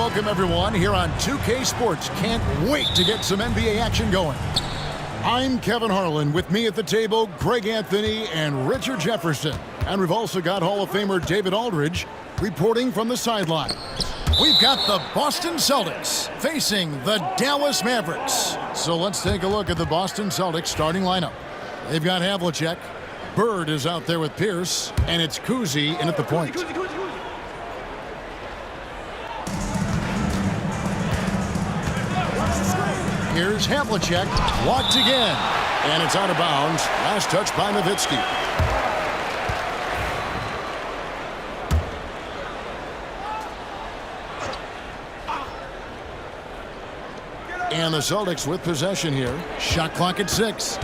welcome everyone here on 2K Sports. Can't wait to get some NBA action going. I'm Kevin Harlan. With me at the table, Greg Anthony and Richard Jefferson. And we've also got Hall of Famer David Aldridge reporting from the sideline. We've got the Boston Celtics facing the Dallas Mavericks. So let's take a look at the Boston Celtics starting lineup. They've got Havlicek. Bird is out there with Pierce. And it's Kuzi in at the point. Here's Havlicek, blocked again, and it's out of bounds. Last touch by Nowitzki. And the Celtics with possession here. Shot clock at 6.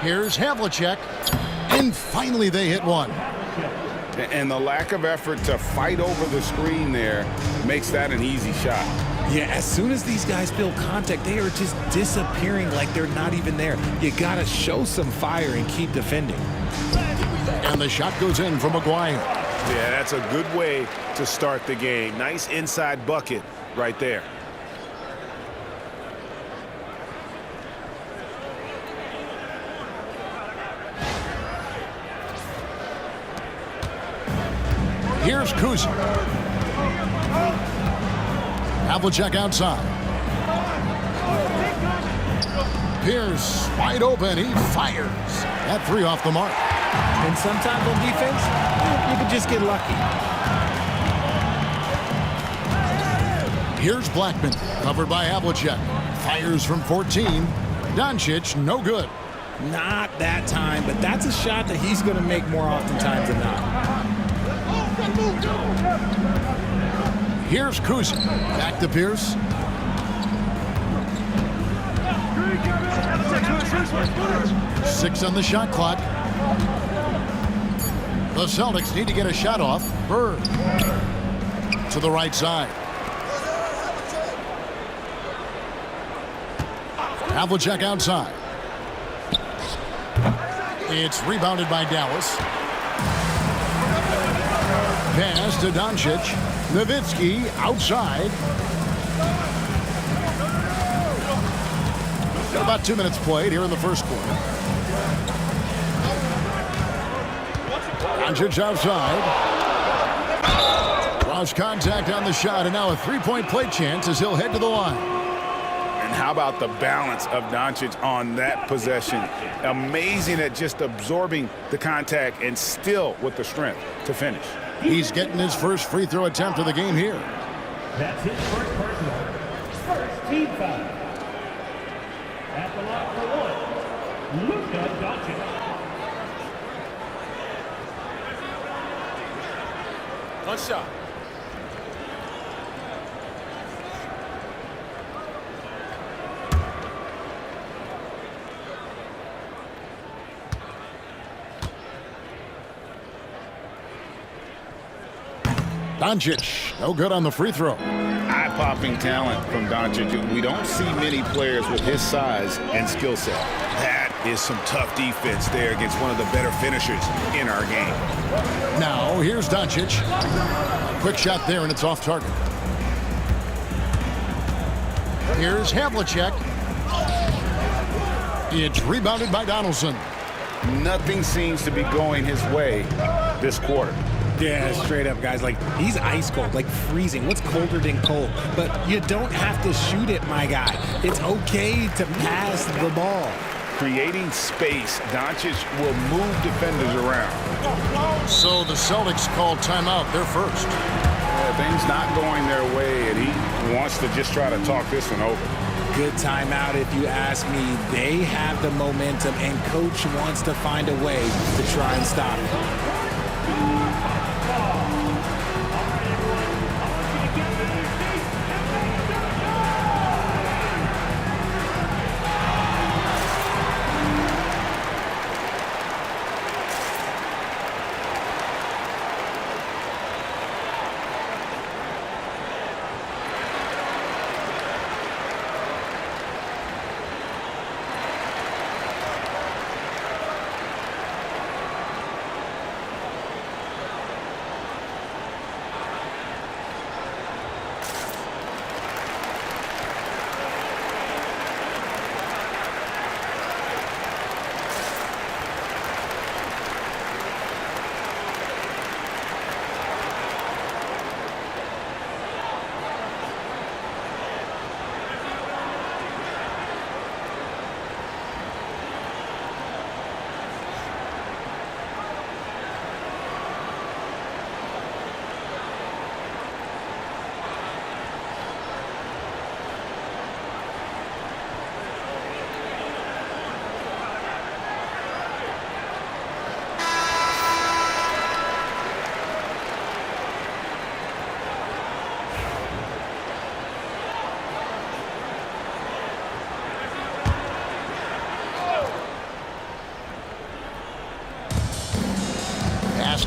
Here's Havlicek, and finally they hit one. And the lack of effort to fight over the screen there makes that an easy shot. Yeah, as soon as these guys feel contact, they are just disappearing like they're not even there. You got to show some fire and keep defending. And the shot goes in from McGuire. Yeah, that's a good way to start the game. Nice inside bucket right there. Here's Kuzi. Havlicek outside. Pierce wide open. He fires. That 3 off the mark. And sometimes on defense, you can just get lucky. Here's Blackman. Covered by Havlicek. Fires from 14. Doncic, no good. Not that time, but that's a shot that he's going to make more oftentimes than not. Here's Kuzi. Back to Pierce. Six on the shot clock. The Celtics need to get a shot off. Bird to the right side. Havlicek outside. It's rebounded by Dallas. Pass to Doncic. Nowitzki outside. Got about 2 minutes played here in the first quarter. Doncic outside. Lost contact on the shot, and now a three-point play chance as he'll head to the line. And how about the balance of Doncic on that possession? Amazing at just absorbing the contact and still with the strength to finish. He's getting his first free throw attempt of the game here. That's his first personal. First team foul. At the line for 1, Luka Doncic. One shot. Doncic, no good on the free throw. Eye-popping talent from Doncic. We don't see many players with his size and skill set. That is some tough defense there against one of the better finishers in our game. Now, here's Doncic. Quick shot there, and it's off target. Here's Havlicek. It's rebounded by Donaldson. Nothing seems to be going his way this quarter. Yeah, straight up, guys. Like, he's ice cold, like freezing. What's colder than cold? But you don't have to shoot it, my guy. It's okay to pass the ball. Creating space, Doncic will move defenders around. So the Celtics called timeout. They're first. Things not going their way, and he wants to just try to talk this one over. Good timeout, if you ask me. They have the momentum, and Coach wants to find a way to try and stop it.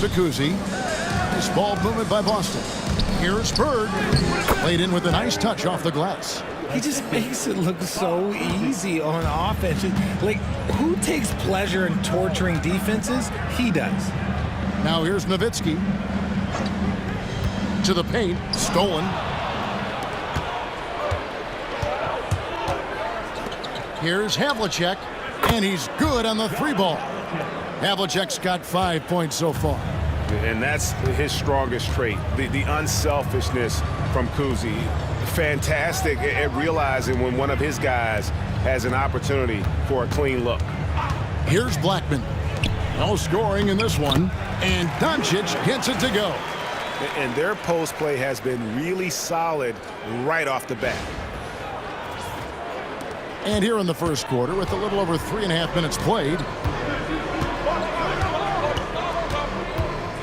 to Kuzi. Nice ball movement by Boston. Here's Bird. Played in with a nice touch off the glass. He just makes it look so easy on offense. Like, who takes pleasure in torturing defenses? He does. Now here's Nowitzki. To the paint. Stolen. Here's Havlicek. And he's good on the three ball. Havlicek's got 5 points so far. And that's his strongest trait, the unselfishness from Kuzi. Fantastic at realizing when one of his guys has an opportunity for a clean look. Here's Blackman. No scoring in this one. And Doncic gets it to go. And their post play has been really solid right off the bat. And here in the first quarter, with a little over 3.5 minutes played,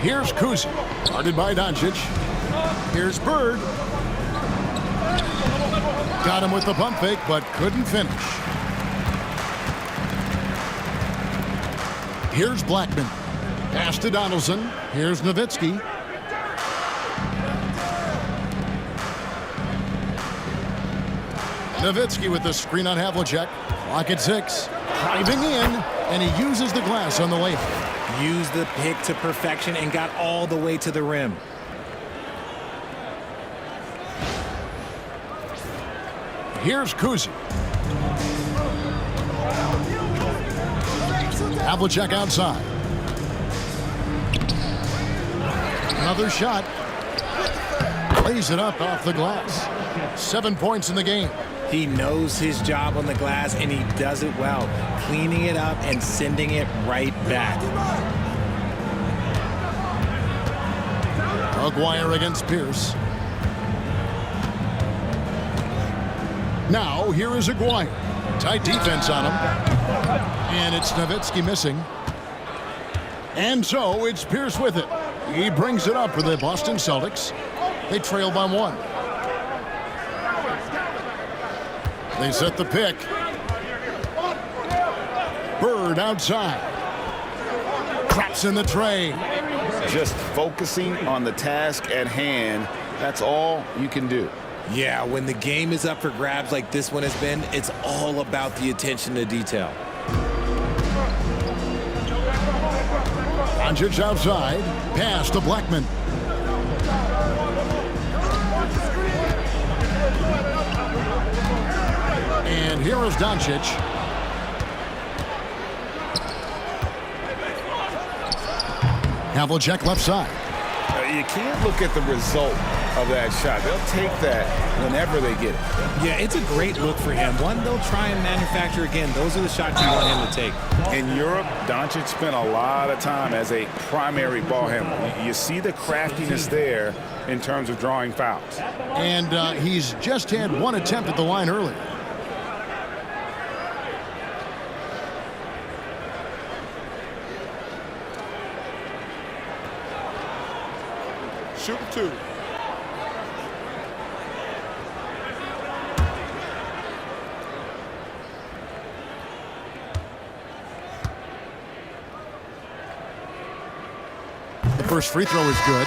here's Kuzi, guarded by Doncic. Here's Bird. Got him with the pump fake, but couldn't finish. Here's Blackman. Pass to Donaldson. Here's Nowitzki. Nowitzki with the screen on Havlicek. Clock at 6. Driving in, and he uses the glass on the layup. Used the pick to perfection and got all the way to the rim. Here's Kuzi. Havlicek outside. Another shot. Lays it up off the glass. 7 points in the game. He knows his job on the glass, and he does it well, cleaning it up and sending it right back. Aguirre against Pierce. Now, here is Aguirre. Tight defense on him. And it's Nowitzki missing. And so, it's Pierce with it. He brings it up for the Boston Celtics. They trail by 1. They set the pick. Bird outside. Traps in the tray. Just focusing on the task at hand, that's all you can do. Yeah, when the game is up for grabs like this one has been, it's all about the attention to detail. Doncic outside. Pass to Blackman. And here is Doncic. Havlicek left side. You can't look at the result of that shot. They'll take that whenever they get it. Yeah, it's a great look for him. One they'll try and manufacture again. Those are the shots you want him to take. In Europe, Doncic spent a lot of time as a primary ball handler. You see the craftiness there in terms of drawing fouls. And he's just had one attempt at the line earlier. Shoot 2. The first free throw is good.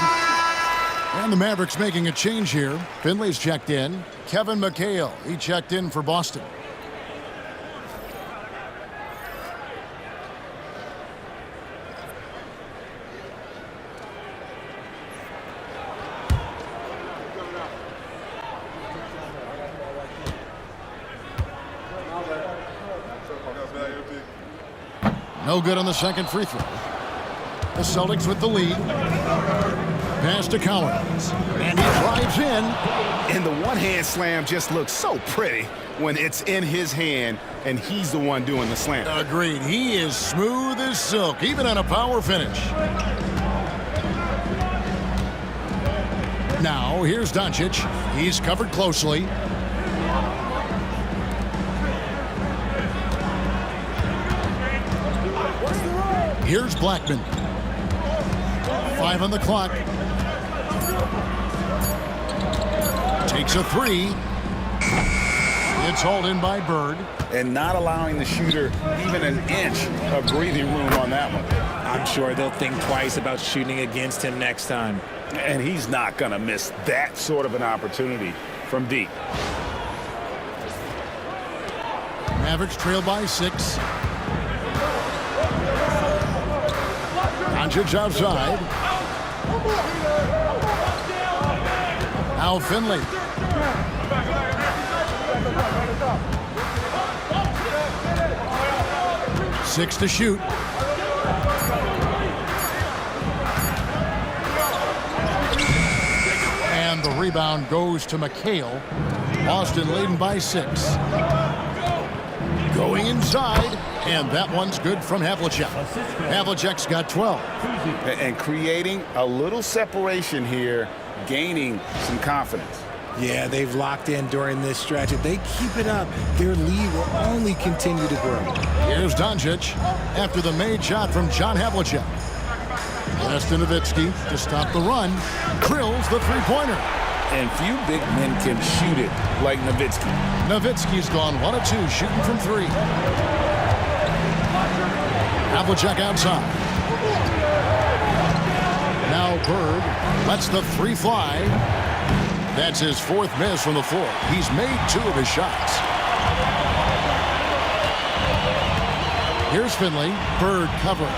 And the Mavericks making a change here. Finley's checked in. Kevin McHale, he checked in for Boston. No good on the second free throw. The Celtics with the lead. Pass to Collins. And he drives in. And the one-hand slam just looks so pretty when it's in his hand and he's the one doing the slam. Agreed. He is smooth as silk, even on a power finish. Now, here's Doncic. He's covered closely. Here's Blackman. 5 on the clock. Takes a 3. It's hauled in by Bird. And not allowing the shooter even an inch of breathing room on that one. I'm sure they'll think twice about shooting against him next time. And he's not going to miss that sort of an opportunity from deep. Mavericks trail by 6. Doncic outside. Now Finley. Six to shoot. And the rebound goes to McHale. Boston leading by 6. Going inside, and that one's good from Havlicek. Havlicek's got 12. And creating a little separation here, gaining some confidence. Yeah, they've locked in during this stretch. If they keep it up, their lead will only continue to grow. Here's Doncic after the made shot from John Havlicek. Pass to Nowitzki to stop the run. Drills the three-pointer. And few big men can shoot it like Nowitzki. Nowitzki's gone 1 of 2 shooting from 3. Havlicek outside. Now Bird lets the 3 fly. That's his 4th miss from the floor. He's made 2 of his shots. Here's Finley. Bird covering.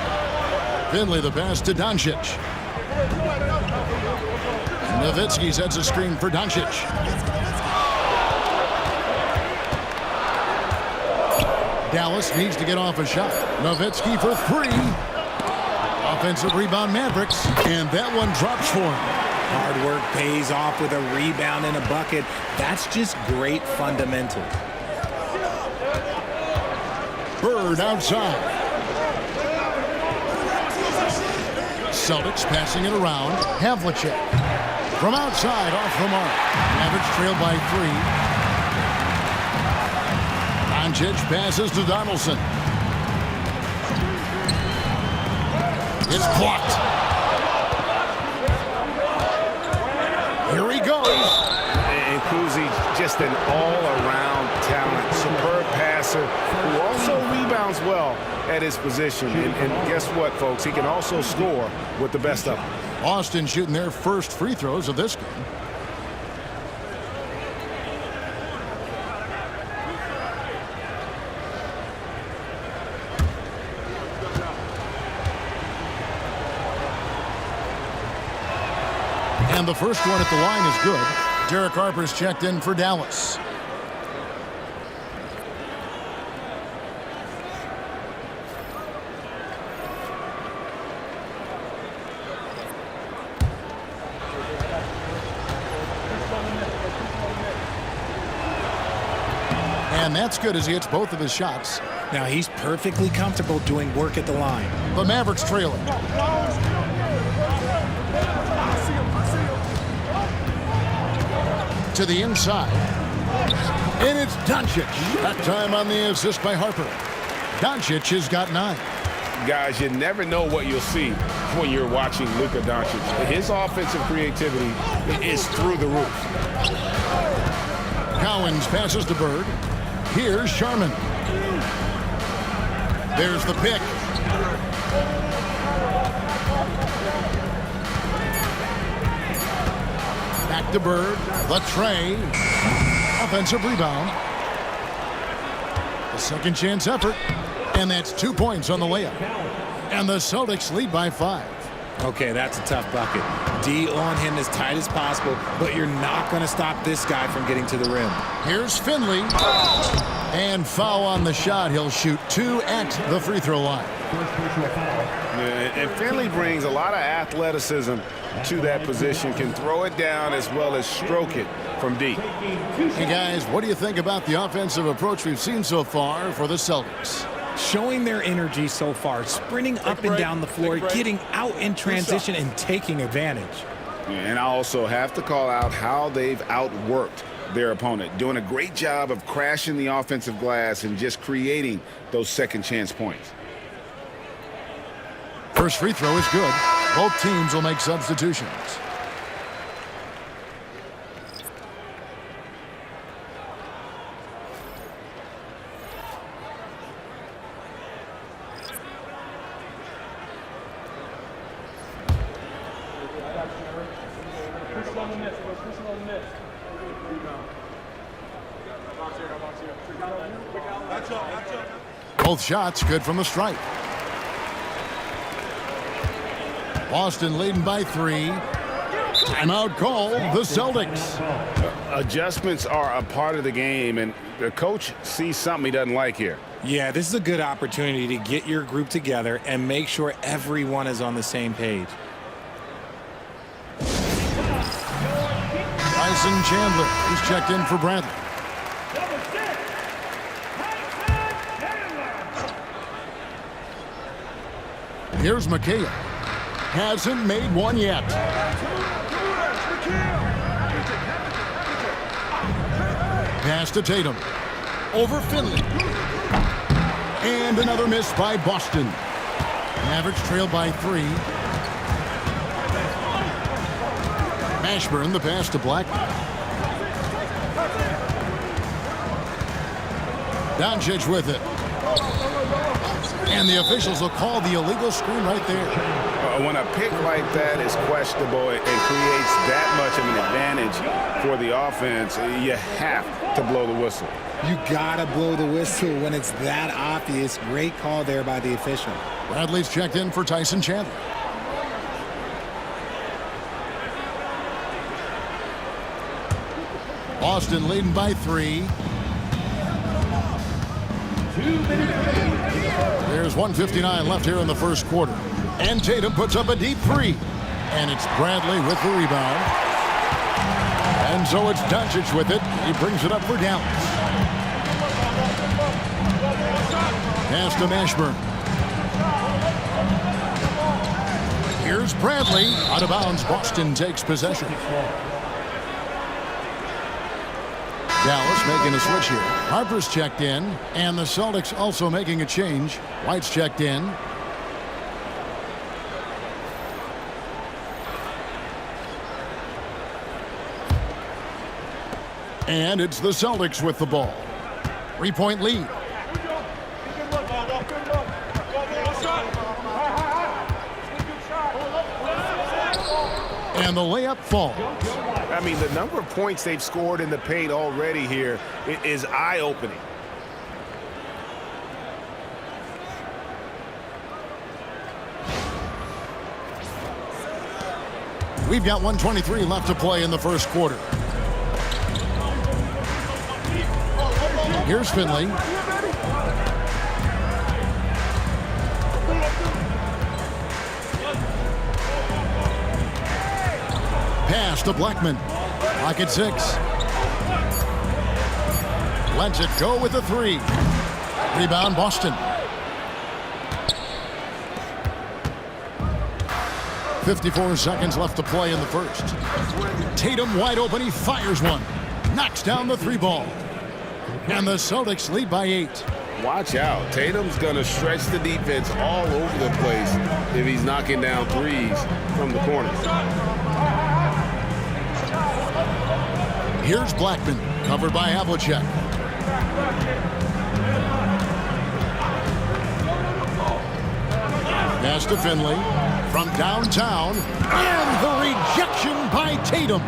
Finley the pass to Doncic. Nowitzki sets a screen for Doncic. Dallas needs to get off a shot. Nowitzki for 3. Offensive rebound Mavericks, and that one drops for him. Hard work pays off with a rebound and a bucket. That's just great fundamentals. Bird outside. Celtics passing it around. Havlicek from outside off the mark. Mavericks trail by 3. Doncic passes to Donaldson. It's blocked. Here he goes. And Kuzi, just an all-around talent, superb passer who also rebounds well at his position. And guess what, folks? He can also score with the best of them. Boston shooting their first free throws of this game. And the first one at the line is good. Derek Harper's checked in for Dallas. And that's good as he hits both of his shots. Now he's perfectly comfortable doing work at the line. The Mavericks trailing. To the inside. And it's Doncic. That time on the assist by Harper. Doncic has got 9. Guys, you never know what you'll see when you're watching Luka Doncic. His offensive creativity is through the roof. Cowens passes to Bird. Here's Sharman. There's the pick. Back to Bird. The tray. Offensive rebound. A second chance effort. And that's 2 points on the layup. And the Celtics lead by 5. Okay, that's a tough bucket. D on him as tight as possible, but you're not going to stop this guy from getting to the rim. Here's Finley. And foul on the shot. He'll shoot 2 at the free throw line. And Finley brings a lot of athleticism to that position, can throw it down as well as stroke it from deep. Hey, guys, what do you think about the offensive approach we've seen so far for the Celtics? Showing their energy so far, sprinting up and down the floor, getting out in transition and taking advantage. And I also have to call out how they've outworked their opponent, doing a great job of crashing the offensive glass and just creating those second chance points. First free throw is good. Both teams will make substitutions. Both shots good from the stripe. Boston leading by 3. Timeout call, the Celtics. Adjustments are a part of the game, and the coach sees something he doesn't like here. Yeah, this is a good opportunity to get your group together and make sure everyone is on the same page. Tyson Chandler, who's checked in for Bradley. Number 6, Tyson Chandler. Here's McHale. Hasn't made one yet. Pass to Tatum. Over Finley. And another miss by Boston. Mavericks trail by 3. Mashburn, the pass to Blackman. Doncic with it. And the officials will call the illegal screen right there. When a pick like that is questionable and creates that much of an advantage for the offense, you have to blow the whistle. You gotta blow the whistle when it's that obvious. Great call there by the official. Bradley's checked in for Tyson Chandler. Boston leading by 3. There's 1:59 left here in the first quarter. And Tatum puts up a deep 3. And it's Bradley with the rebound. And so it's Doncic with it. He brings it up for Dallas. Pass to Mashburn. Here's Bradley. Out of bounds, Boston takes possession. Dallas making a switch here. Harper's checked in, and the Celtics also making a change. White's checked in. And it's the Celtics with the ball. 3-point lead. And the layup falls. I mean, the number of points they've scored in the paint already here is eye-opening. We've got 1:23 left to play in the first quarter. Here's Finley. Pass to Blackman. Lock at 6. Lets it go with a 3. Rebound Boston. 54 seconds left to play in the first. Tatum wide open. He fires one. Knocks down the 3 ball. And the Celtics lead by 8. Watch out. Tatum's going to stretch the defense all over the place if he's knocking down threes from the corner. Here's Blackman, covered by Havlicek. Pass to Finley from downtown, and the rejection by Tatum.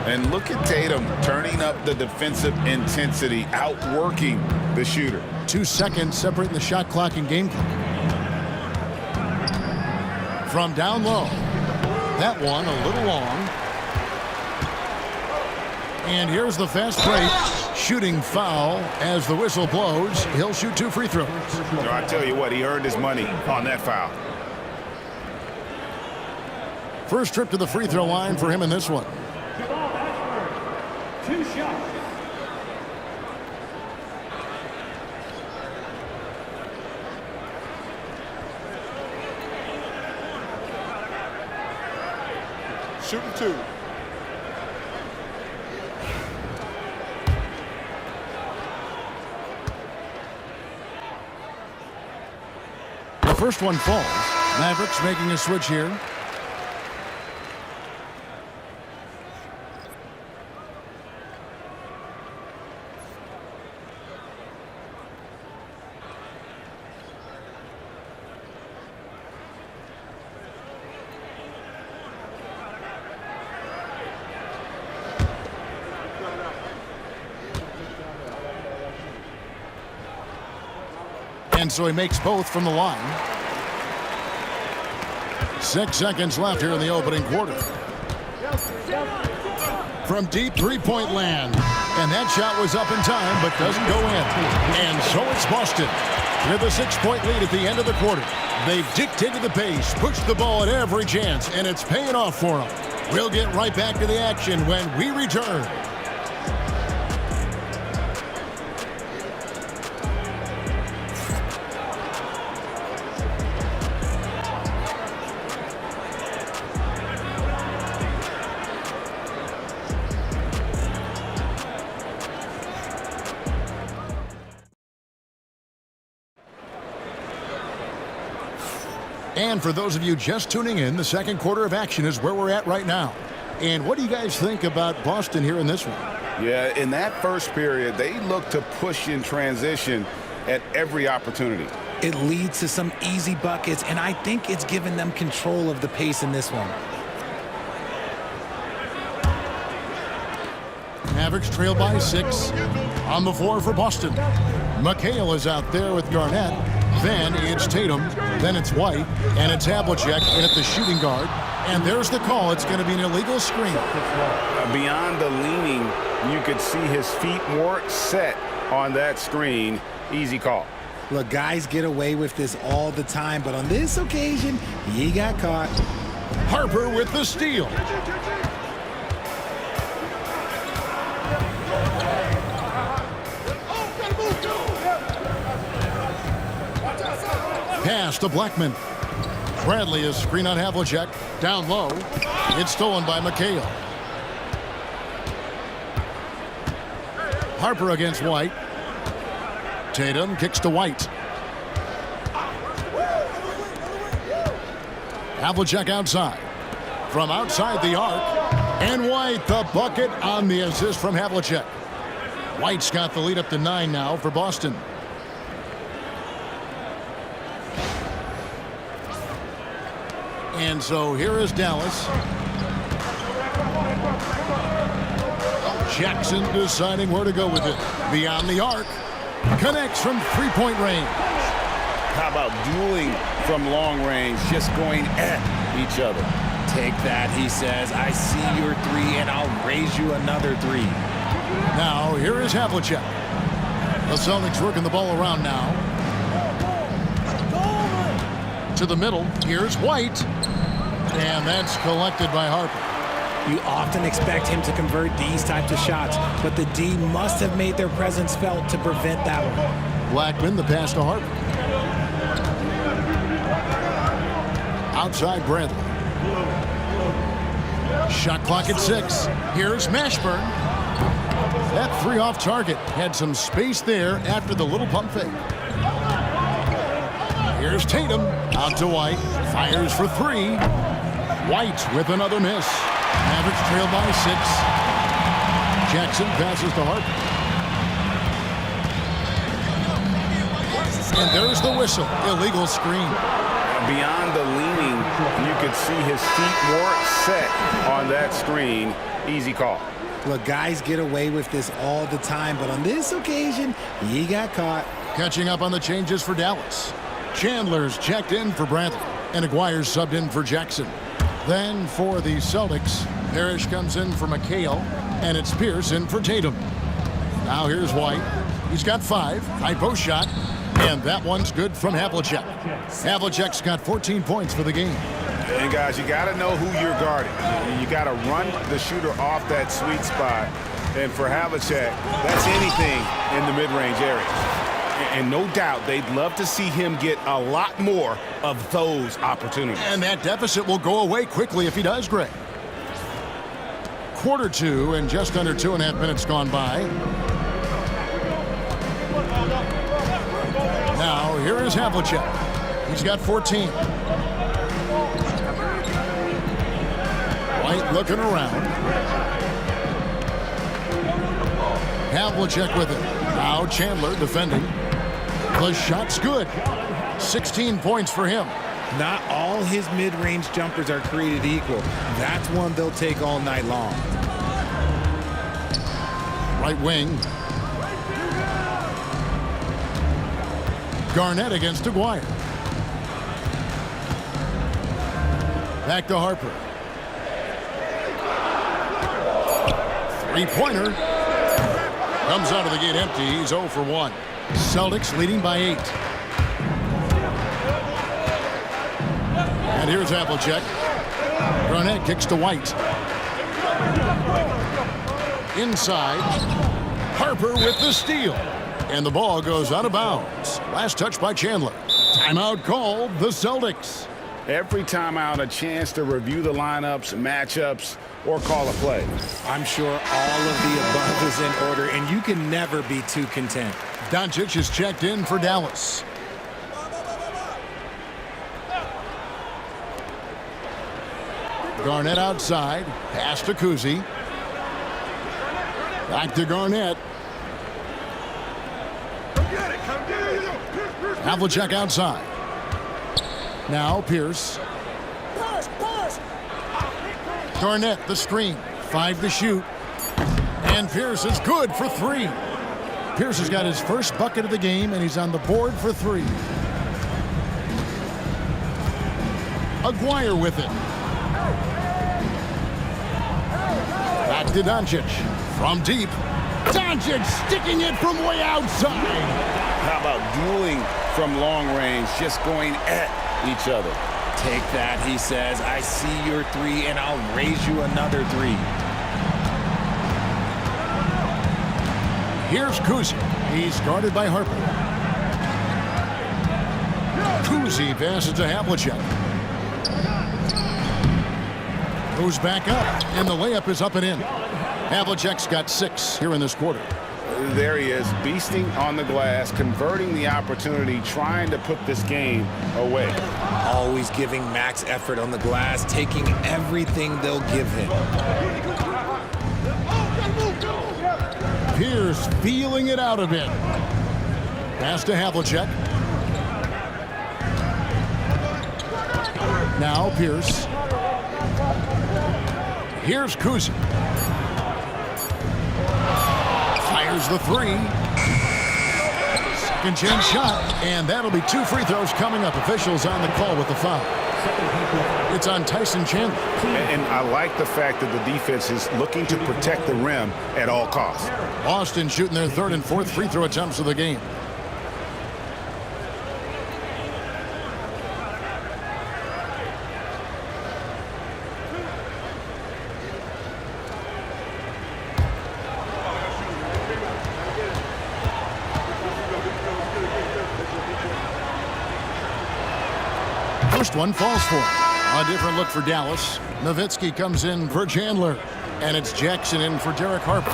And look at Tatum turning up the defensive intensity, outworking the shooter. 2 seconds separating the shot clock and game clock. From down low. That one a little long. And here's the fast break. Shooting foul as the whistle blows. He'll shoot 2 free throws. No, I tell you what, he earned his money on that foul. First trip to the free throw line for him in this one. 2 shots. Shooting 2. The first one falls. Mavericks making a switch here. And so he makes both from the line. 6 seconds left here in the opening quarter. From deep three-point land. And that shot was up in time, but doesn't go in. And so it's Boston with a 6-point lead at the end of the quarter. They've dictated the pace, pushed the ball at every chance, and it's paying off for them. We'll get right back to the action when we return. And for those of you just tuning in, the second quarter of action is where we're at right now. And what do you guys think about Boston here in this one? Yeah, in that first period, they look to push in transition at every opportunity. It leads to some easy buckets, and I think it's given them control of the pace in this one. Mavericks trail by 6. On the floor for Boston. McHale is out there with Garnett. Then it's Tatum. Then it's White. And it's Havlicek in at the shooting guard. And there's the call. It's going to be an illegal screen. Beyond the leaning, you could see his feet more set on that screen. Easy call. Look, guys get away with this all the time, but on this occasion, he got caught. Harper with the steal. Pass to Blackman. Bradley is screen on Havlicek. Down low. It's stolen by McHale. Harper against White. Tatum kicks to White. Havlicek outside. From outside the arc. And White, the bucket on the assist from Havlicek. White's got the lead up to 9 now for Boston. And so here is Dallas. Jackson deciding where to go with it. Beyond the arc. Connects from three-point range. How about dueling from long range, just going at each other? Take that, he says. I see your 3, and I'll raise you another 3. Now, here is Havlicek. The Celtics working the ball around now. To the middle. Here's White. And that's collected by Harper. You often expect him to convert these types of shots, but the D must have made their presence felt to prevent that one. Blackman, the pass to Harper. Outside Bradley. Shot clock at 6. Here's Mashburn. That 3 off target. Had some space there after the little pump fake. Here's Tatum. Out to White. Fires for 3. White with another miss. Mavericks trail by 6. Jackson passes to Harper. And there's the whistle. Illegal screen. Beyond the leaning, you could see his feet more set on that screen. Easy call. Look, guys get away with this all the time, but on this occasion, he got caught. Catching up on the changes for Dallas. Chandler's checked in for Bradley. And Aguirre's subbed in for Jackson. Then for the Celtics, Parrish comes in for McHale, and it's Pierce in for Tatum. Now here's White. He's got 5. High post shot, and that one's good from Havlicek. Havlicek's got 14 points for the game. And guys, you got to know who you're guarding. You got to run the shooter off that sweet spot. And for Havlicek, that's anything in the mid-range area. And no doubt they'd love to see him get a lot more of those opportunities. And that deficit will go away quickly if he does, Greg. Quarter 2 and just under 2.5 minutes gone by. Now here is Havlicek. He's got 14. White looking around. Havlicek with it. Now Chandler defending. The shot's good. 16 points for him. Not all his mid-range jumpers are created equal. That's one they'll take all night long. Right wing. Garnett against Aguirre. Back to Harper. Three-pointer. Comes out of the gate empty. He's 0 for 1. Celtics leading by 8. And here's Havlicek. Garnett kicks to White. Inside. Harper with the steal. And the ball goes out of bounds. Last touch by Chandler. Timeout called the Celtics. Every timeout, a chance to review the lineups, matchups, or call a play. I'm sure all of the above is in order, and you can never be too content. Doncic is checked in for Dallas. Garnett outside. Pass to Kuzi. Back to Garnett. Havlicek outside. Now Pierce. Garnett the screen. 5 to shoot. And Pierce is good for 3. Pierce has got his first bucket of the game, and he's on the board for 3. Aguirre with it. Back to Doncic. From deep. Doncic sticking it from way outside. How about dueling from long range, just going at each other? Take that, he says. I see your 3, and I'll raise you another 3. Here's Kuzi. He's guarded by Harper. Kuzi passes to Havlicek. Goes back up, and the layup is up and in. Havlicek's got 6 here in this quarter. There he is, beasting on the glass, converting the opportunity, trying to put this game away. Always giving max effort on the glass, taking everything they'll give him. Pierce feeling it out a bit. Pass to Havlicek. Now Pierce. Here's Kuzi. Fires the 3. Second chance shot, and that'll be 2 free throws coming up. Officials on the call with the foul. It's on Tyson Chandler. And I like the fact that the defense is looking to protect the rim at all costs. Boston shooting their 3rd and 4th free throw attempts of the game. First one falls for him. A different look for Dallas. Nowitzki comes in for Chandler. And it's Jackson in for Derek Harper.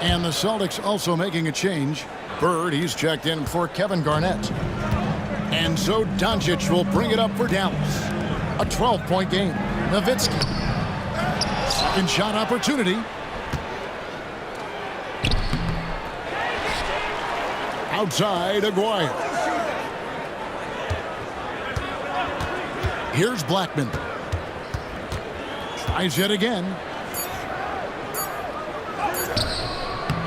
And the Celtics also making a change. Bird, he's checked in for Kevin Garnett. And so Doncic will bring it up for Dallas. A 12-point game. Nowitzki. Second shot opportunity. Outside, Aguirre. Here's Blackman. Tries yet again.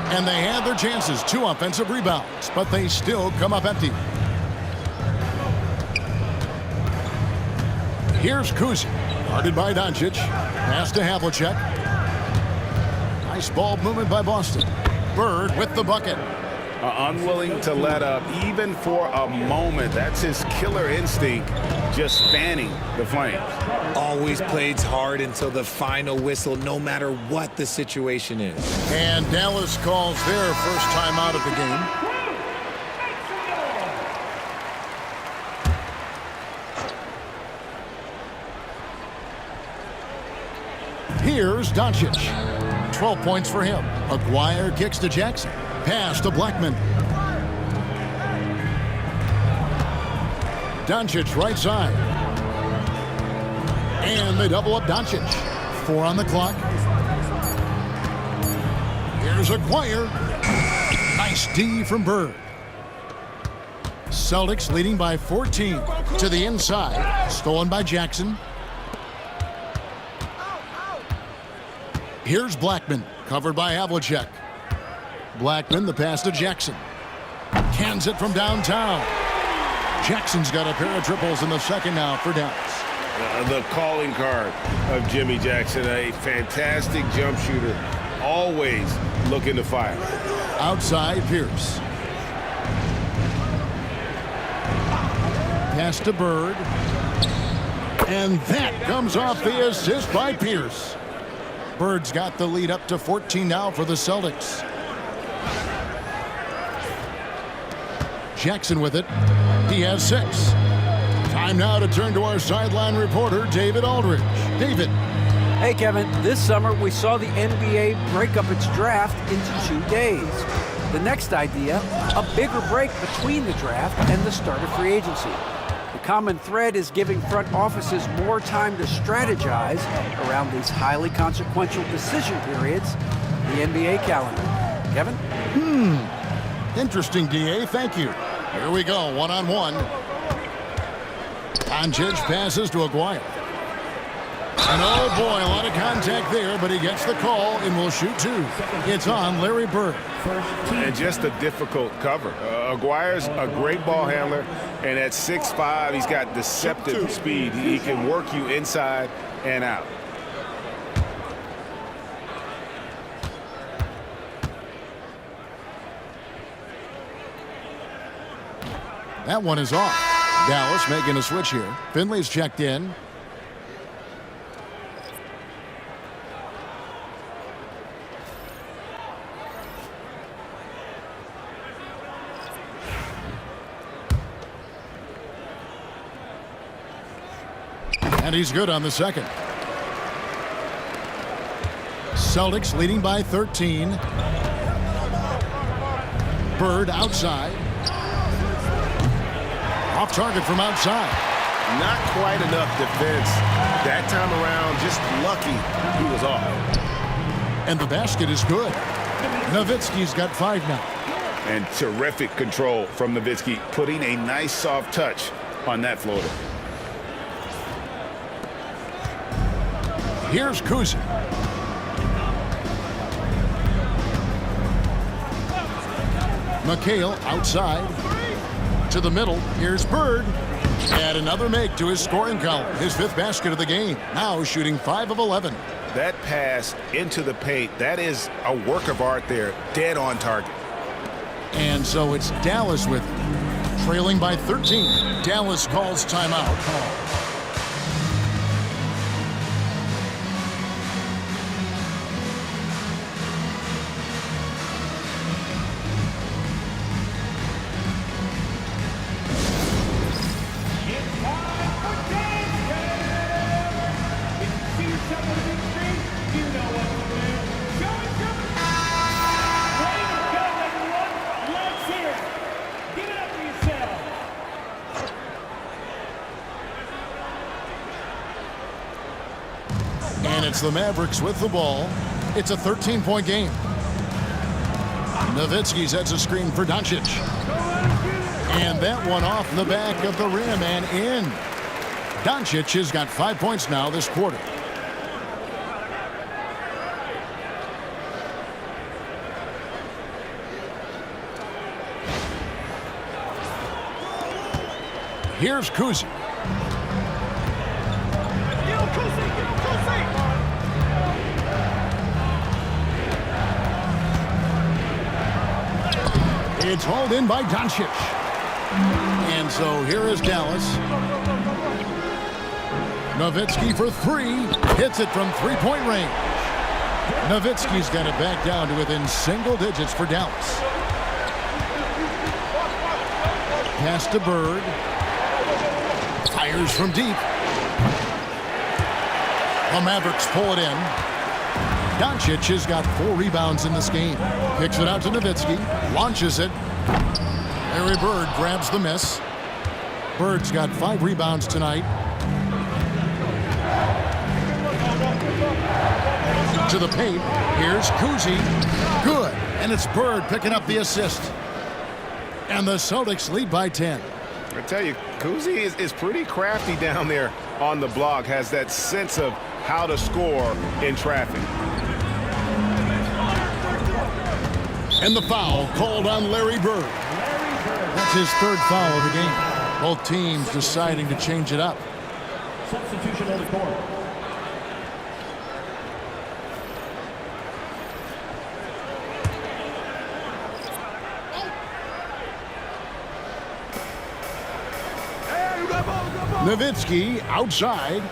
And they had their chances. 2 offensive rebounds, but they still come up empty. Here's Kuzi. Guarded by Doncic. Pass to Havlicek. Nice ball movement by Boston. Bird with the bucket. Unwilling to let up even for a moment. That's his killer instinct, just fanning the flames. Always plays hard until the final whistle, no matter what the situation is. And Dallas calls their first time out of the game. Here's Doncic. 12 points for him. Aguirre kicks to Jackson. Pass to Blackman. Doncic right side. And they double up Doncic. 4 on the clock. Here's Aguirre. Nice D from Bird. Celtics leading by 14. To the inside. Stolen by Jackson. Here's Blackman. Covered by Havlicek. Blackman, the pass to Jackson. Cans it from downtown. Jackson's got a pair of triples in the second now for Dallas. The calling card of Jimmy Jackson, a fantastic jump shooter, always looking to fire. Outside, Pierce. Pass to Bird. And that comes off the assist by Pierce. Bird's got the lead up to 14 now for the Celtics. Jackson with it. He has 6. Time now to turn to our sideline reporter, David Aldridge. David. Hey, Kevin. This summer, we saw the NBA break up its draft into 2 days. The next idea, a bigger break between the draft and the start of free agency. The common thread is giving front offices more time to strategize around these highly consequential decision periods in the NBA calendar. Kevin? Interesting, DA. Thank you. Here we go, one-on-one. Doncic passes to Aguirre. And oh boy, a lot of contact there, but he gets the call and will shoot 2. It's on Larry Bird. And just a difficult cover. Aguirre's a great ball handler, and at 6'5", he's got deceptive speed. He can work you inside and out. That one is off. Dallas making a switch here. Finley's checked in. And he's good on the second. Celtics leading by 13. Bird outside. Off target from outside. Not quite enough defense that time around. Just lucky he was off. And the basket is good. Nowitzki's got 5 now. And terrific control from Nowitzki, putting a nice soft touch on that floater. Here's Kuzic. McHale outside. To the middle. Here's Bird. Add another make to his scoring column. His 5th basket of the game. Now shooting 5 of 11. That pass into the paint, that is a work of art there. Dead on target. And so it's Dallas with it. Trailing by 13. Dallas calls timeout. And it's the Mavericks with the ball. It's a 13-point game. Nowitzki sets a screen for Doncic. And that one off the back of the rim and in. Doncic has got 5 points now this quarter. Here's Kuzic. It's hauled in by Doncic. And so here is Dallas. Nowitzki for 3. Hits it from 3-point range. Nowitzki's got it back down to within single digits for Dallas. Pass to Bird. Fires from deep. The Mavericks pull it in. Doncic has got 4 rebounds in this game. Kicks it out to Nowitzki. Launches it. Larry Bird grabs the miss. Bird's got 5 rebounds tonight. To the paint. Here's Kuzic. Good. And it's Bird picking up the assist. And the Celtics lead by 10. I tell you, Kuzic is pretty crafty down there on the block. Has that sense of how to score in traffic. And the foul called on Larry Bird. That's his 3rd foul of the game. Both teams deciding to change it up. Substitution on the court. Nowitzki outside.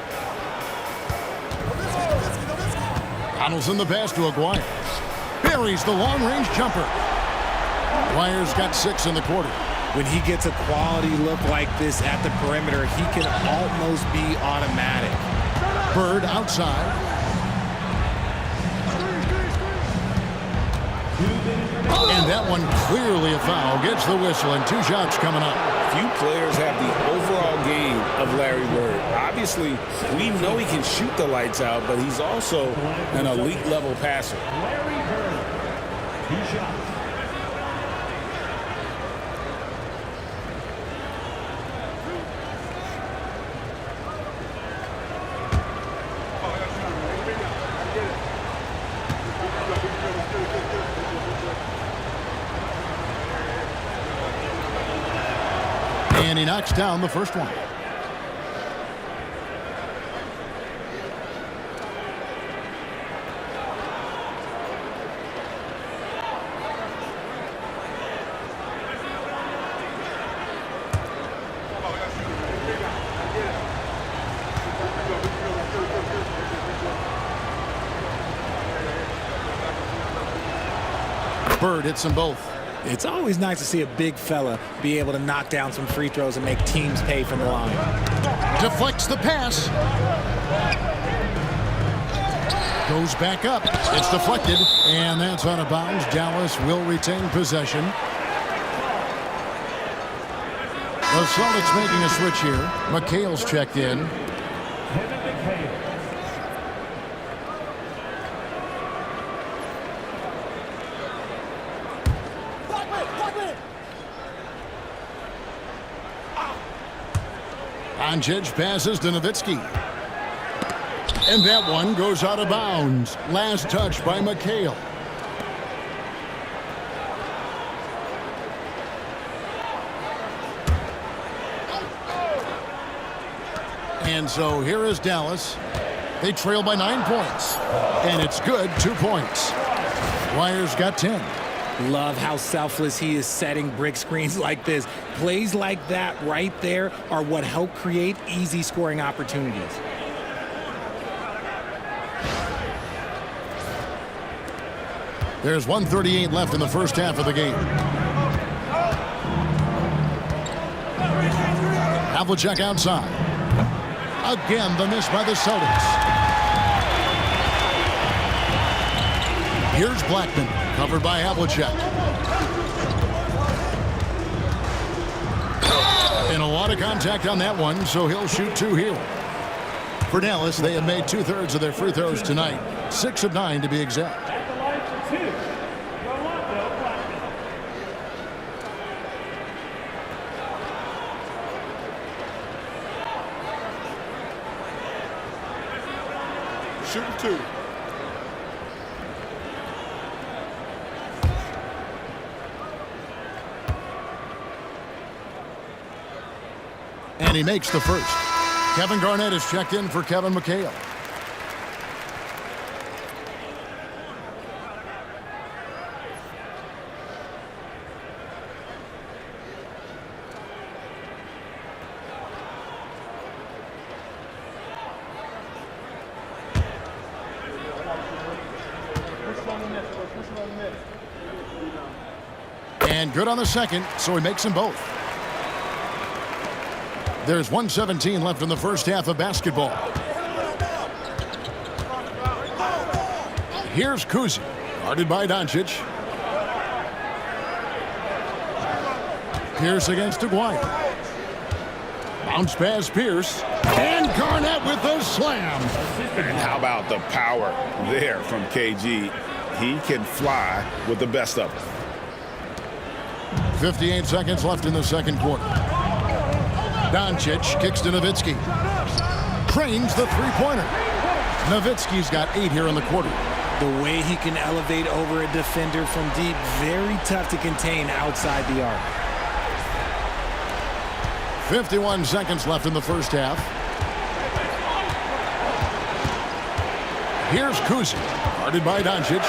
Donaldson the pass to Aguirre. Buries the long-range jumper. Aguirre's got 6 in the quarter. When he gets a quality look like this at the perimeter, he can almost be automatic. Bird outside. And that one clearly a foul. Gets the whistle and 2 shots coming up. Few players have the overall game of Larry Bird. Obviously, we know he can shoot the lights out, but he's also an elite level passer. Larry Bird. 2 shots. And he knocks down the first one. Bird hits them both. It's always nice to see a big fella be able to knock down some free throws and make teams pay from the line. Deflects the pass. Goes back up. It's deflected, and that's out of bounds. Dallas will retain possession. The Celtics making a switch here. McHale's checked in. Doncic passes to Nowitzki. And that one goes out of bounds. Last touch by McHale. And so here is Dallas. They trail by 9 points. And it's good, 2 points. Wire's got 10. Love how selfless he is setting brick screens like this. Plays like that right there are what help create easy scoring opportunities. There's 1:38 left in the first half of the game. Havlicek outside. Again, the miss by the Celtics. Here's Blackman, covered by Havlicek. And a lot of contact on that one, so he'll shoot 2 here. For Dallas, they have made 2/3 of their free throws tonight. 6 of 9 to be exact. At the line for 2, Rolando Blackman. Shooting 2. And he makes the first. Kevin Garnett is checked in for Kevin McHale. And good on the second, so he makes them both. There's 1:17 left in the first half of basketball. Here's Kuzi, guarded by Doncic. Pierce against Aguirre. Bounce pass Pierce. And Garnett with the slam. And how about the power there from KG? He can fly with the best of them. 58 seconds left in the second quarter. Doncic kicks to Nowitzki. Trains the three-pointer. Nowitzki's got 8 here in the quarter. The way he can elevate over a defender from deep, very tough to contain outside the arc. 51 seconds left in the first half. Here's Kuzi, guarded by Doncic.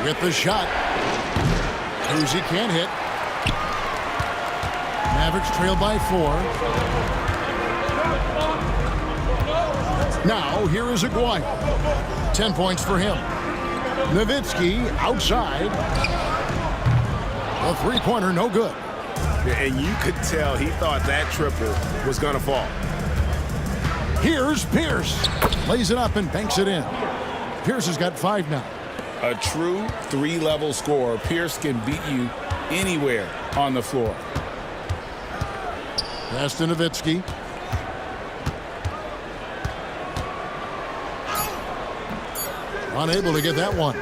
With the shot. Kuzi can't hit. Mavericks trail by 4. Now, here is Aguirre. 10 points for him. Nowitzki outside. A three-pointer, no good. And you could tell he thought that triple was going to fall. Here's Pierce. Lays it up and banks it in. Pierce has got 5 now. A true three-level scorer. Pierce can beat you anywhere on the floor. Pass to Nowitzki. Unable to get that one.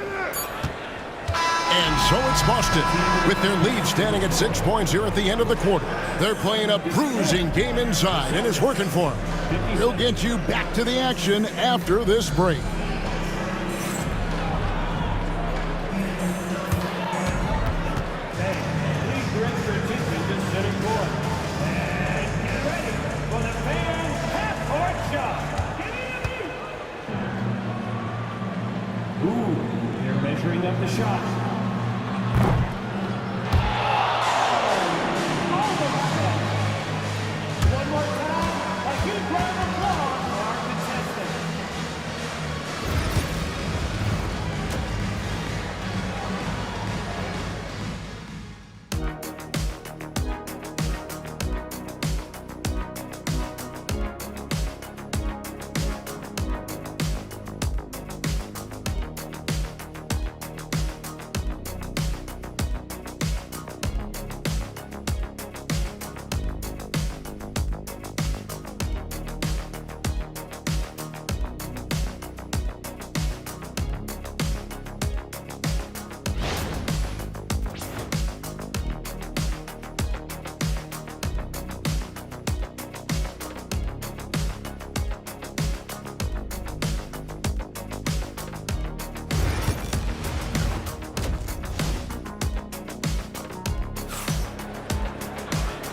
And so it's Boston with their lead standing at 6 points here at the end of the quarter. They're playing a bruising game inside, and it's working for them. He'll get you back to the action after this break. They're measuring up the shot. One more time, a huge round of applause for our contestants.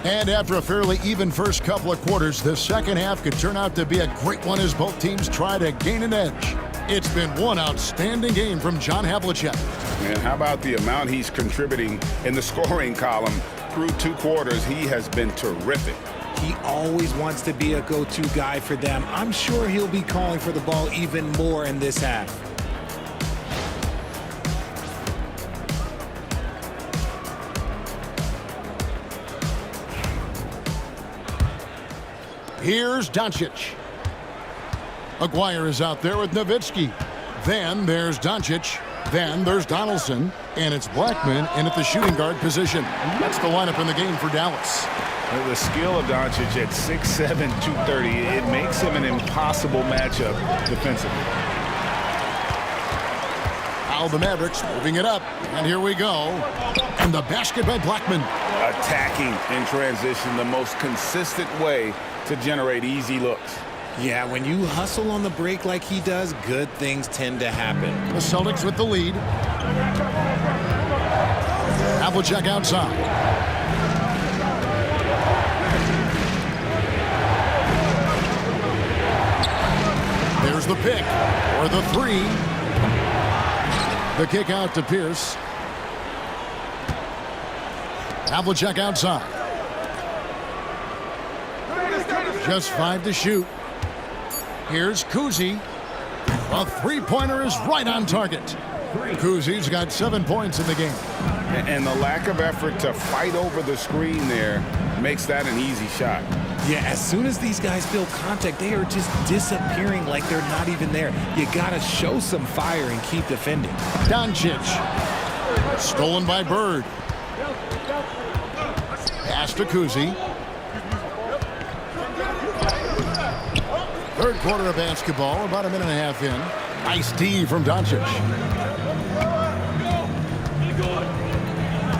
And after a fairly even first couple of quarters, the second half could turn out to be a great one as both teams try to gain an edge. It's been one outstanding game from John Havlicek. And how about the amount he's contributing in the scoring column through 2 quarters? He has been terrific. He always wants to be a go-to guy for them. I'm sure he'll be calling for the ball even more in this half. Here's Doncic. Aguirre is out there with Nowitzki. Then there's Doncic. Then there's Donaldson. And it's Blackman in at the shooting guard position. That's the lineup in the game for Dallas. The skill of Doncic at 6'7", 230, it makes him an impossible matchup defensively. Now the Mavericks moving it up. And here we go. And the basket by Blackman. Attacking in transition, the most consistent way to generate easy looks. Yeah, when you hustle on the break like he does, good things tend to happen. The Celtics with the lead. Havlicek outside. There's the pick or the 3. The kick out to Pierce. Havlicek outside. Just 5 to shoot. Here's Kuzi. A three-pointer is right on target. Kuzi's got 7 points in the game. And the lack of effort to fight over the screen there makes that an easy shot. Yeah, as soon as these guys feel contact, they are just disappearing like they're not even there. You got to show some fire and keep defending. Doncic. Stolen by Bird. Pass to Kuzi. Third quarter of basketball, about a minute and a half in. Nice D from Doncic.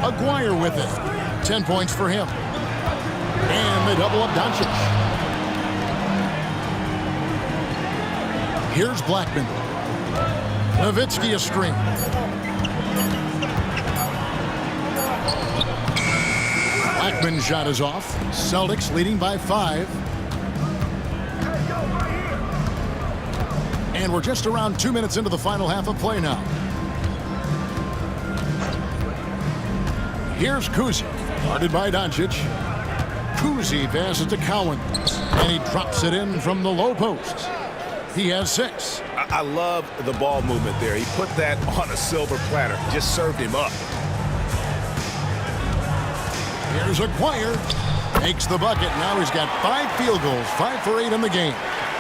Aguirre with it. 10 points for him. And they double up Doncic. Here's Blackman. Nowitzki a string. Blackman's shot is off. Celtics leading by 5. And we're just around 2 minutes into the final half of play now. Here's Kuzi, guarded by Doncic. Kuzi passes to Cowan, and he drops it in from the low post. He has 6. I love the ball movement there. He put that on a silver platter, just served him up. Here's Aguirre, makes the bucket. Now he's got 5 field goals, 5 for 8 in the game.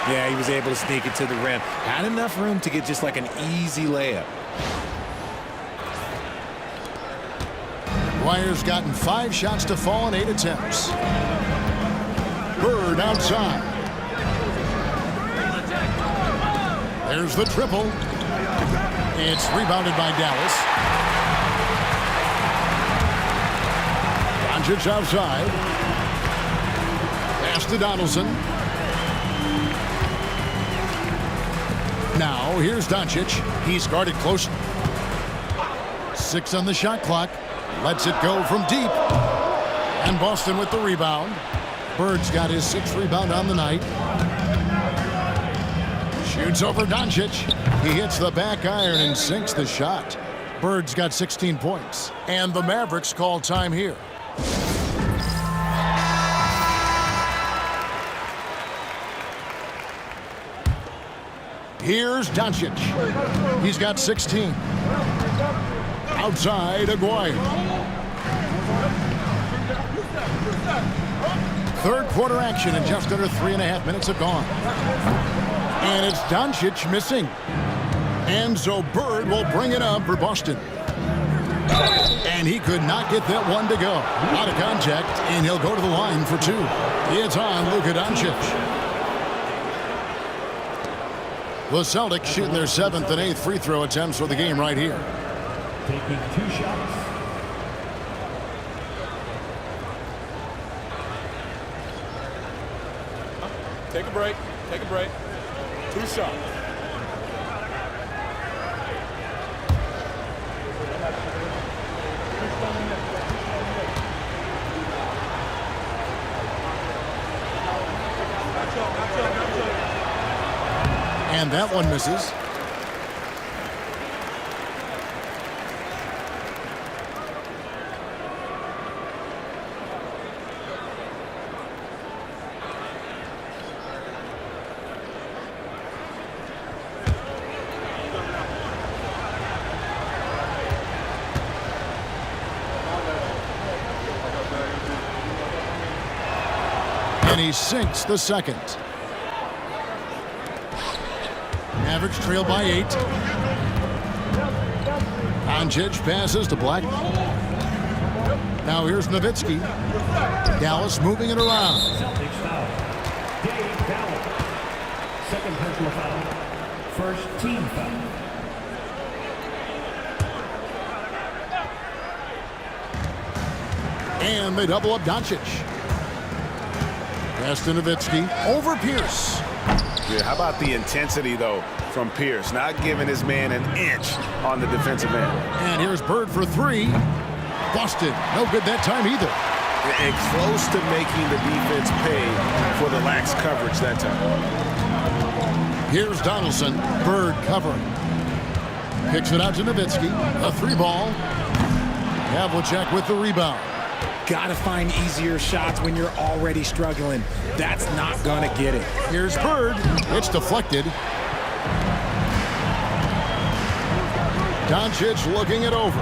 Yeah, he was able to sneak it to the rim. Had enough room to get just like an easy layup. Aguirre's gotten 5 shots to fall in 8 attempts. Bird outside. There's the triple. It's rebounded by Dallas. Doncic outside. Pass to Donaldson. Now here's Doncic. He's guarded close. 6 on the shot clock. Lets it go from deep. And Boston with the rebound. Bird's got his 6th rebound on the night. Shoots over Doncic. He hits the back iron and sinks the shot. Bird's got 16 points. And the Mavericks call time here. Here's Doncic. He's got 16. Outside, Aguirre. Third quarter action, and just under 3.5 minutes have gone. And it's Doncic missing. And so Bird will bring it up for Boston. And he could not get that one to go. Out of contact, and he'll go to the line for 2. It's on Luka Doncic. The Celtics shooting their 7th and 8th free throw attempts for the game right here. Taking 2 shots. Take a break. Take a break. 2 shots. And that one misses. And he sinks the second. Mavericks trail by 8. Doncic passes to Blackman. Now here's Nowitzki. Dallas moving it around. Celtics foul. Dave Dallas. Second personal foul. First team foul. And they double up Doncic. Pass to Nowitzki. Over Pierce. Yeah, how about the intensity, though, from Pierce? Not giving his man an inch on the defensive end. And here's Bird for 3. Busted. No good that time either. And close to making the defense pay for the lax coverage that time. Here's Donaldson. Bird covering. Kicks it out to Nowitzki. A 3-ball. Havlicek with the rebound. Gotta find easier shots when you're already struggling. That's not gonna get it. Here's Bird. It's deflected. Doncic looking it over.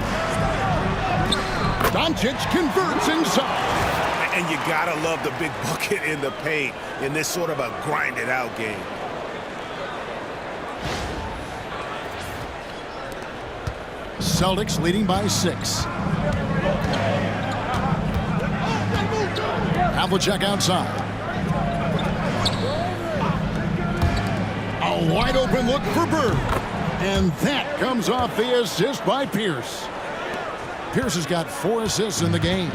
Doncic converts inside. And you gotta love the big bucket in the paint in this sort of a grinded out game. Celtics leading by 6. Havlicek outside. A wide open look for Bird. And that comes off the assist by Pierce. Pierce has got 4 assists in the game.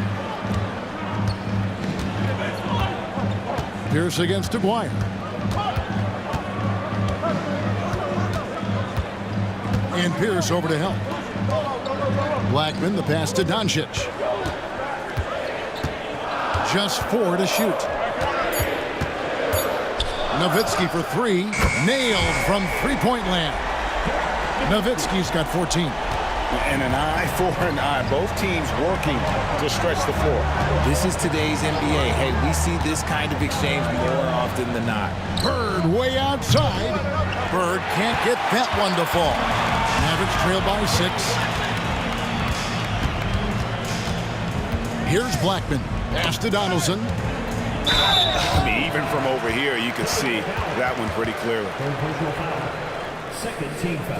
Pierce against Aguirre. And Pierce over to help. just 4 to shoot. Nowitzki for 3. Nailed from three-point land. Nowitzki's got 14. And an eye for an eye. Both teams working to stretch the floor. This is today's NBA. Hey, we see this kind of exchange more often than not. Bird way outside. Bird can't get that one to fall. Mavericks trail by 6. Here's Blackman. Pass to Donaldson. I mean, even from over here, you can see that one pretty clearly. Second team foul.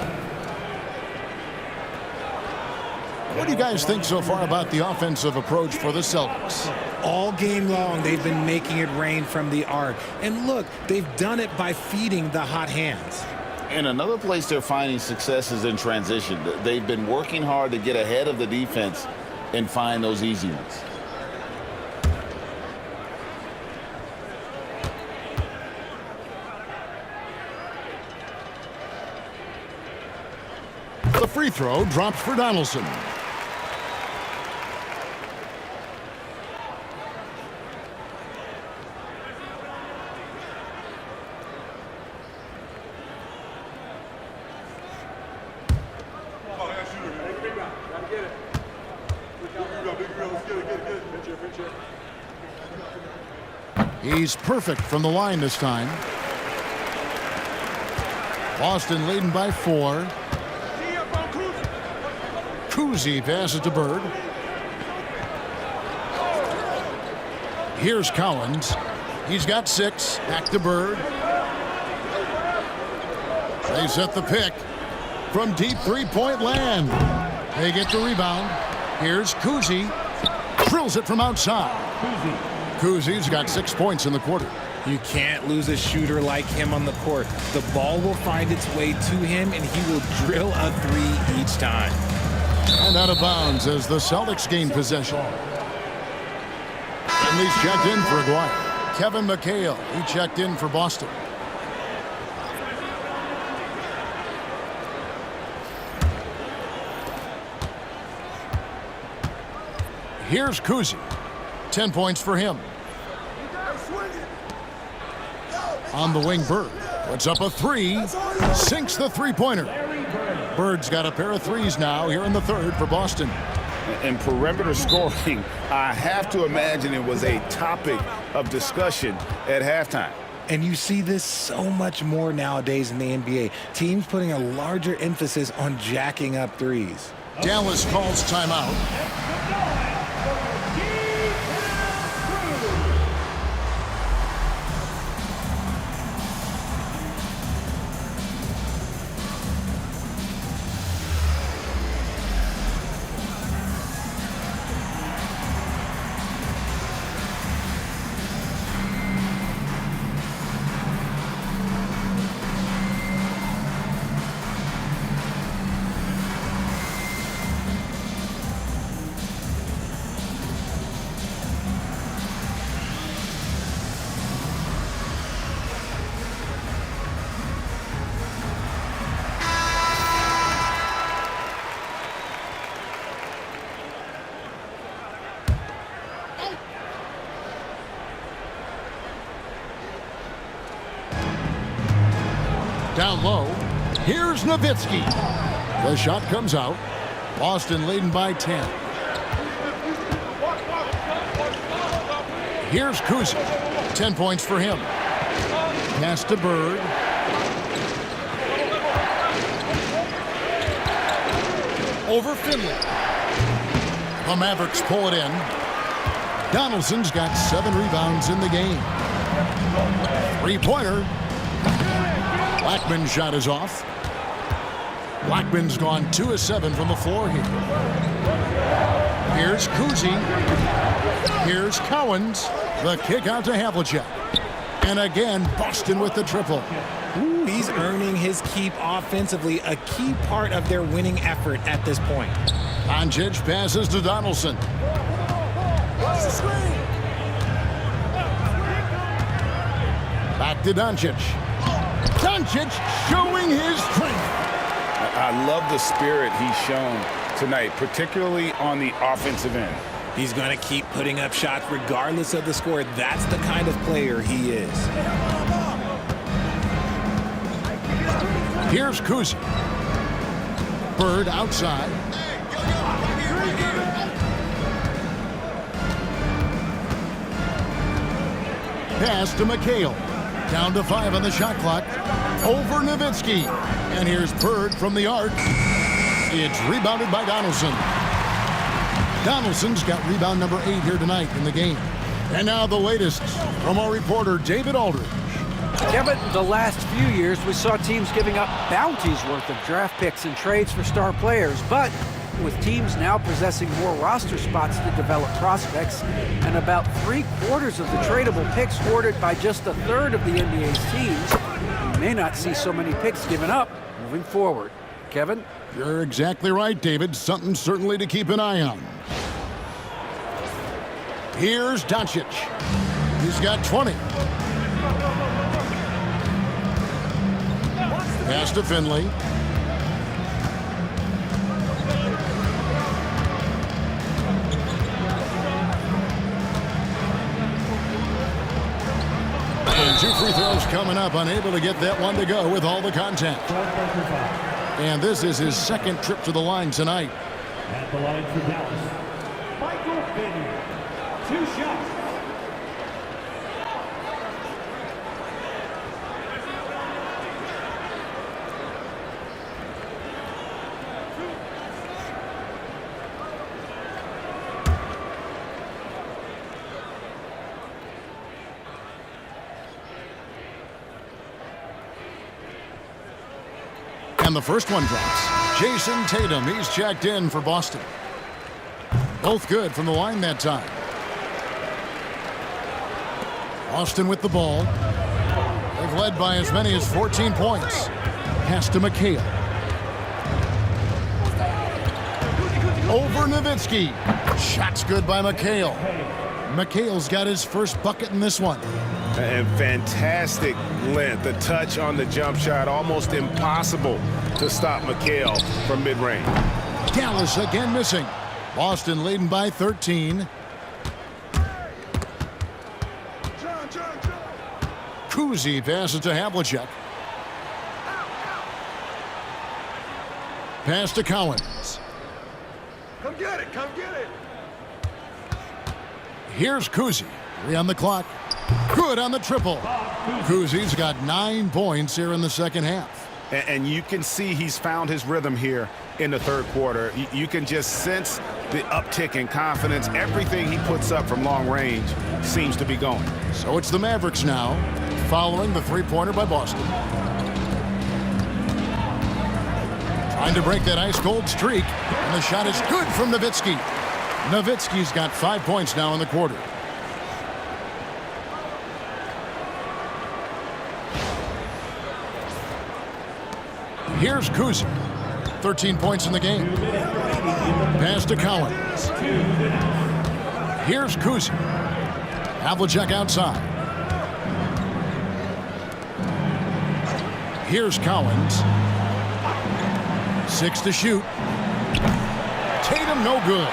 What do you guys think so far about the offensive approach for the Celtics? All game long, they've been making it rain from the arc. And look, they've done it by feeding the hot hands. And another place they're finding success is in transition. They've been working hard to get ahead of the defense and find those easy ones. The free throw dropped for Donaldson. He's perfect from the line this time. Boston leading by 4. Kuzi passes to Bird. Here's Collins. He's got 6. Back to Bird. They set the pick from deep three-point land. They get the rebound. Here's Kuzi. Drills it from outside. Kuzi's got 6 points in the quarter. You can't lose a shooter like him on the court. The ball will find its way to him, and he will drill a 3 each time. And out of bounds as the Celtics gain possession. And he's checked in for Aguirre. Kevin McHale, he checked in for Boston. Here's Kuzi. 10 points for him. On the wing, Bird puts up a 3. Sinks the three-pointer. Bird's got a pair of 3s now here in the third for Boston. And perimeter scoring, I have to imagine it was a topic of discussion at halftime. And you see this so much more nowadays in the NBA. Teams putting a larger emphasis on jacking up 3s. Dallas calls timeout. Down low, here's Nowitzki. The shot comes out. Boston leading by 10. Here's Kuzi. 10 points for him. Pass to Bird. Over Finley. The Mavericks pull it in. Donaldson's got 7 rebounds in the game. Three-pointer. Blackman's shot is off. Blackman's gone 2 of 7 from the floor here. Here's Kuzi. Here's Cowens. The kick out to Havlicek. And again, Boston with the triple. Ooh, he's earning his keep offensively, a key part of their winning effort at this point. Doncic passes to Donaldson. Back to Doncic. Doncic showing his strength. I love the spirit he's shown tonight, particularly on the offensive end. He's going to keep putting up shots regardless of the score. That's the kind of player he is. Here's Kuzi. Bird outside. Pass to McHale. Down to 5 on the shot clock. Over Nowitzki. And here's Bird from the arc. It's rebounded by Donaldson. Donaldson's got rebound number 8 here tonight in the game. And now the latest from our reporter, David Aldridge. Kevin, the last few years, we saw teams giving up bounties worth of draft picks and trades for star players. But with teams now possessing more roster spots to develop prospects and about 3/4 of the tradable picks hoarded by just a third of the NBA's teams, we may not see so many picks given up moving forward. Kevin? You're exactly right, David. Something certainly to keep an eye on. Here's Doncic. He's got 20. Pass to Finley. And 2 free throws coming up. Unable to get that one to go with all the contact. And this is his second trip to the line tonight. At the line for Dallas, Michael Finley. 2 shots. And the first one drops. Jason Tatum, he's checked in for Boston. Both good from the line that time. Boston with the ball. They've led by as many as 14 points. Pass to McHale. Over Nowitzki. Shot's good by McHale. McHale's got his first bucket in this one. And fantastic length. The touch on the jump shot, almost impossible to stop McHale from mid-range. Dallas again missing. Boston leading by 13. Kuzi passes to Havlicek. Pass to Collins. Come get it. Come get it. Here's Kuzi. 3 on the clock. Good on the triple. Kuzi's got 9 points here in the second half. And you can see he's found his rhythm here in the third quarter. You can just sense the uptick in confidence. Everything he puts up from long range seems to be going. So it's the Mavericks now, following the three-pointer by Boston. Trying to break that ice-cold streak, and the shot is good from Nowitzki. Nowitzki's got 5 points now in the quarter. Here's Kuzi. 13 points in the game. Pass to Collins. Here's Kuzi. Havlicek outside. Here's Collins. 6 to shoot. Tatum no good.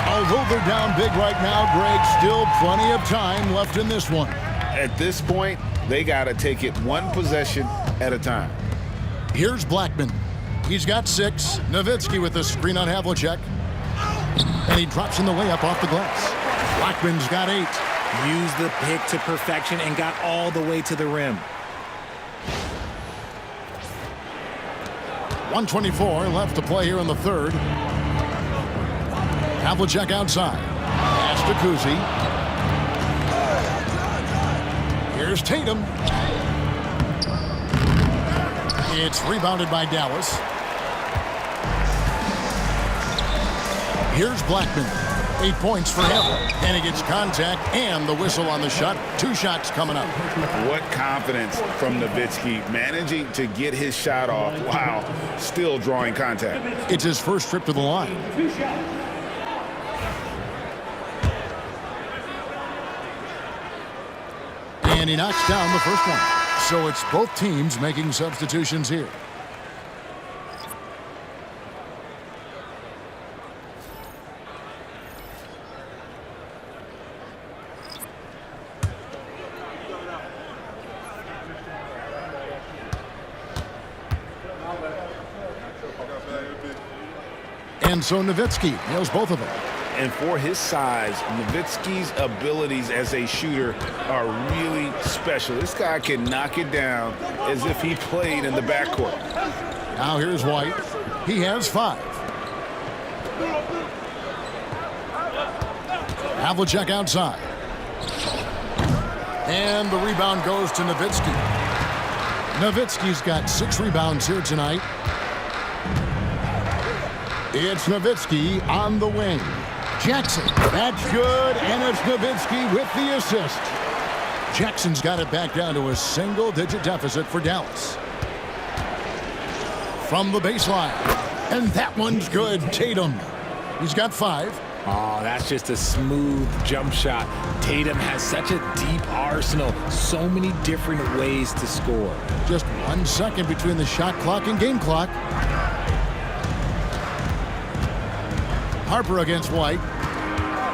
Although they're down big right now, Greg, still plenty of time left in this one. At this point, they got to take it one possession at a time. Here's Blackman. He's got 6. Nowitzki with the screen on Havlicek. And he drops in the layup off the glass. Blackman's got 8. Used the pick to perfection and got all the way to the rim. 1:24 left to play here in the third. Havlicek outside. Pass to Kuzi. Here's Tatum. It's rebounded by Dallas. Here's Blackman. 8 points for him. And he gets contact and the whistle on the shot. 2 shots coming up. What confidence from Nowitzki, managing to get his shot off while still drawing contact. It's his first trip to the line. 2 shots. And he knocks down the first one. So it's both teams making substitutions here. And so Nowitzki nails both of them. And for his size, Nowitzki's abilities as a shooter are really special. This guy can knock it down as if he played in the backcourt. Now here's White. He has 5. Havlicek outside. And the rebound goes to Nowitzki. Nowitzki's got 6 rebounds here tonight. It's Nowitzki on the wing. Jackson, that's good, and it's Nowitzki with the assist. Jackson's got it back down to a single-digit deficit for Dallas. From the baseline, and that one's good. Tatum, he's got 5. Oh, that's just a smooth jump shot. Tatum has such a deep arsenal, so many different ways to score. Just 1 second between the shot clock and game clock. Harper against White.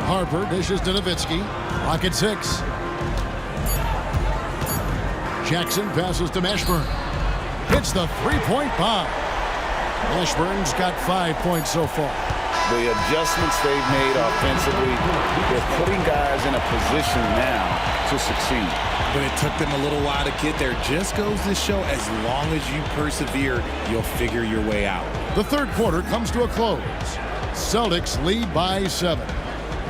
Harper dishes to Nowitzki. Clock at 6. Jackson passes to Mashburn. Hits the three-point bomb. Mashburn's got 5 points so far. The adjustments they've made offensively, they're putting guys in a position now to succeed. But it took them a little while to get there. Just goes to show, as long as you persevere, you'll figure your way out. The third quarter comes to a close. Celtics lead by 7.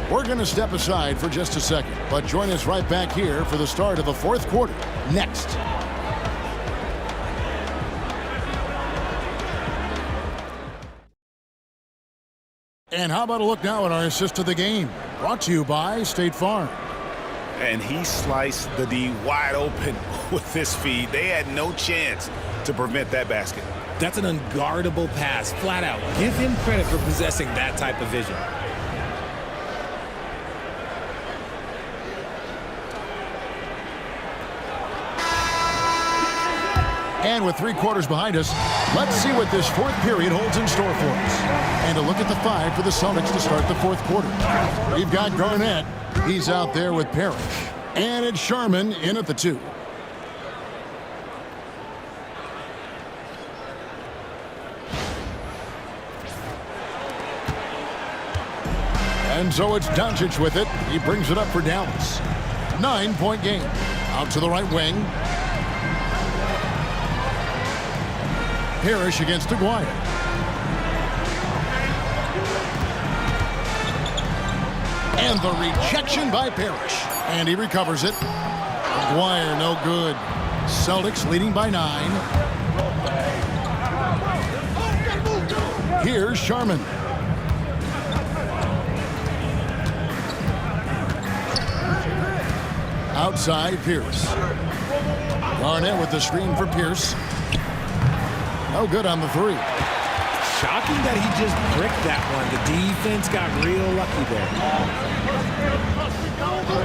We're going to step aside for just a second, but join us right back here for the start of the fourth quarter next. And how about a look now at our assist of the game? Brought to you by State Farm. And he sliced the D wide open with this feed. They had no chance to prevent that basket. That's an unguardable pass, flat out. Give him credit for possessing that type of vision. And with 3 quarters behind us, let's see what this fourth period holds in store for us. And a look at the 5 for the Celtics to start the fourth quarter. We've got Garnett. He's out there with Parrish. And it's Sharman in at the 2. And so it's Doncic with it. He brings it up for Dallas. 9-point game. Out to the right wing. Parrish against Aguirre. And the rejection by Parrish. And he recovers it. Aguirre no good. Celtics leading by 9. Here's Sharman. Outside, Pierce. Garnett with the screen for Pierce. No good on the 3. Shocking that he just bricked that one. The defense got real lucky there.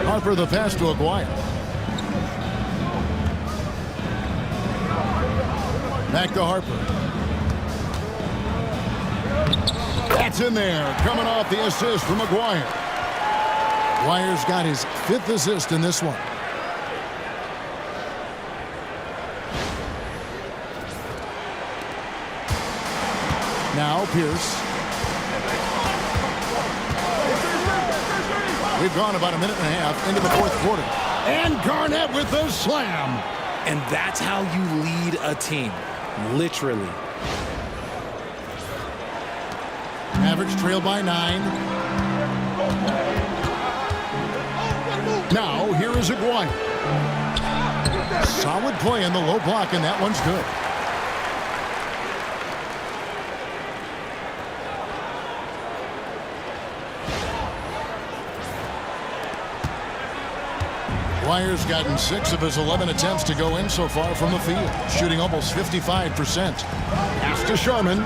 Harper the pass to Aguirre. Back to Harper. That's in there. Coming off the assist from Aguirre. Aguirre's got his 5th assist in this one. Now Pierce. We've gone about a minute and a half into the fourth quarter. And Garnett with the slam. And that's how you lead a team. Literally. Mavericks trail by 9. Now here is Aguirre. Solid play in the low block, and that one's good. Aguirre's gotten 6 of his 11 attempts to go in so far from the field, shooting almost 55%. Pass to Sharman.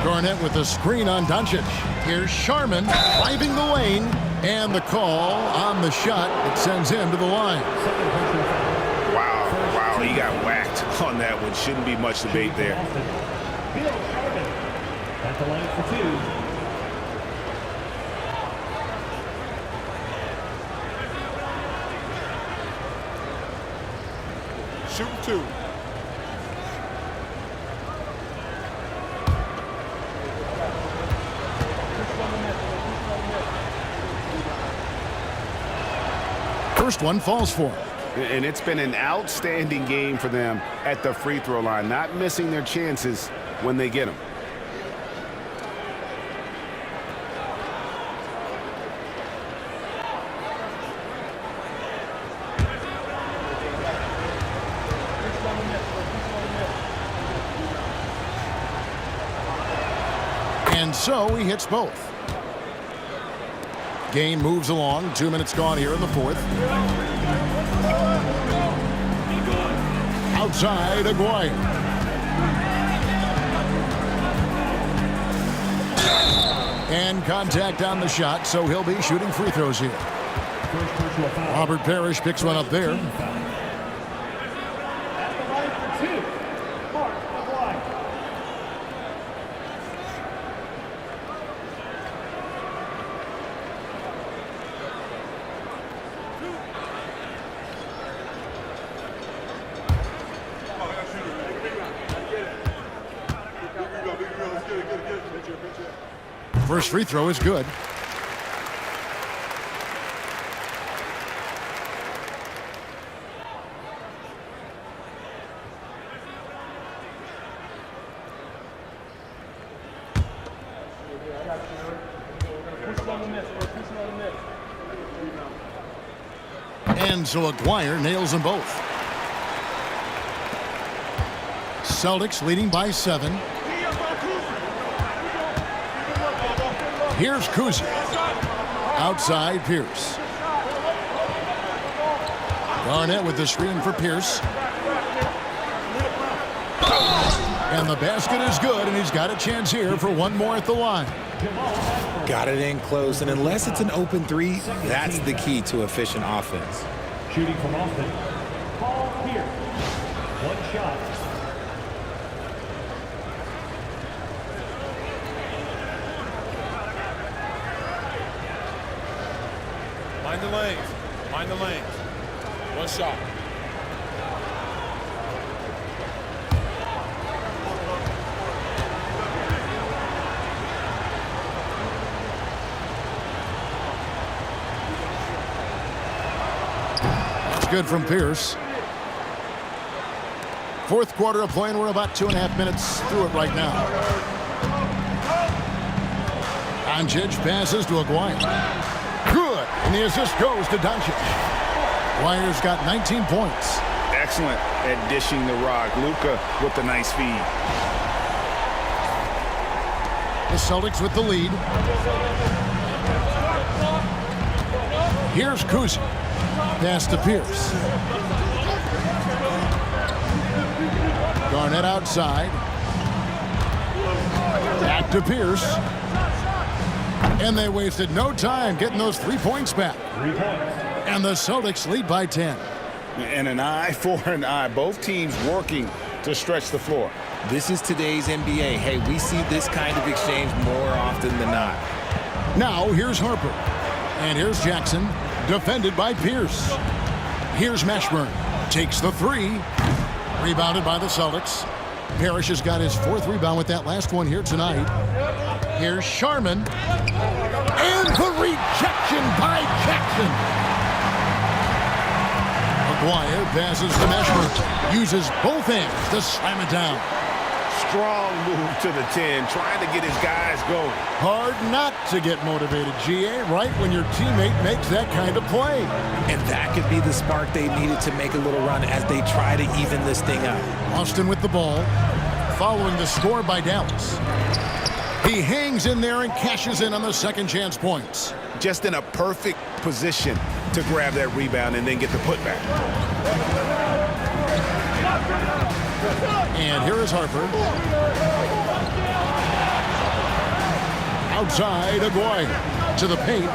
Garnett with the screen on Doncic. Here's Sharman driving the lane, and the call on the shot that sends him to the line. Wow, he got whacked on that one. Shouldn't be much debate there. At the line for 2. Shoot 2. First one falls for him. And it's been an outstanding game for them at the free throw line, not missing their chances when they get them. And so he hits both. Game moves along. 2 minutes gone here in the fourth. Outside, Aguirre. And contact on the shot, so he'll be shooting free throws here. Robert Parrish picks one up there. At the line for two, Mark Aguirre. First free throw is good. And so Aguirre nails them both. Celtics leading by 7. Here's Kuzi. Outside, Pierce. Garnett with the screen for Pierce. And the basket is good, and he's got a chance here for one more at the line. Got it in close, and unless it's an open three, that's the key to efficient offense. Shooting from Austin, Paul Pierce. One shot. Mind the lanes. Mind the lanes. One shot. That's good from Pierce. Fourth quarter of play, and we're about 2.5 minutes through it right now. Doncic passes to Aguirre. Good, and the assist goes to Doncic. Aguirre's got 19 points. Excellent at dishing the rock. Luka with the nice feed. The Celtics with the lead. Here's Kuzi. Pass to Pierce. Garnett outside. Back to Pierce. And they wasted no time getting those 3 points back. 3 points. And the Celtics lead by 10. And an eye for an eye. Both teams working to stretch the floor. This is today's NBA. Hey, we see this kind of exchange more often than not. Now here's Harper. And here's Jackson, defended by Pierce. Here's Mashburn. Takes the 3. Rebounded by the Celtics. Parrish has got his 4th rebound with that last one here tonight. Here's Sharman. And the rejection by Jackson. Aguirre passes to Mashburn. Uses both hands to slam it down. Strong move to the 10, trying to get his guys going. Hard not to get motivated, GA, right when your teammate makes that kind of play. And that could be the spark they needed to make a little run as they try to even this thing up. Austin with the ball, following the score by Dallas. He hangs in there and cashes in on the second chance points. Just in a perfect position to grab that rebound and then get the putback. And here is Harper. Outside, Aguirre to the paint.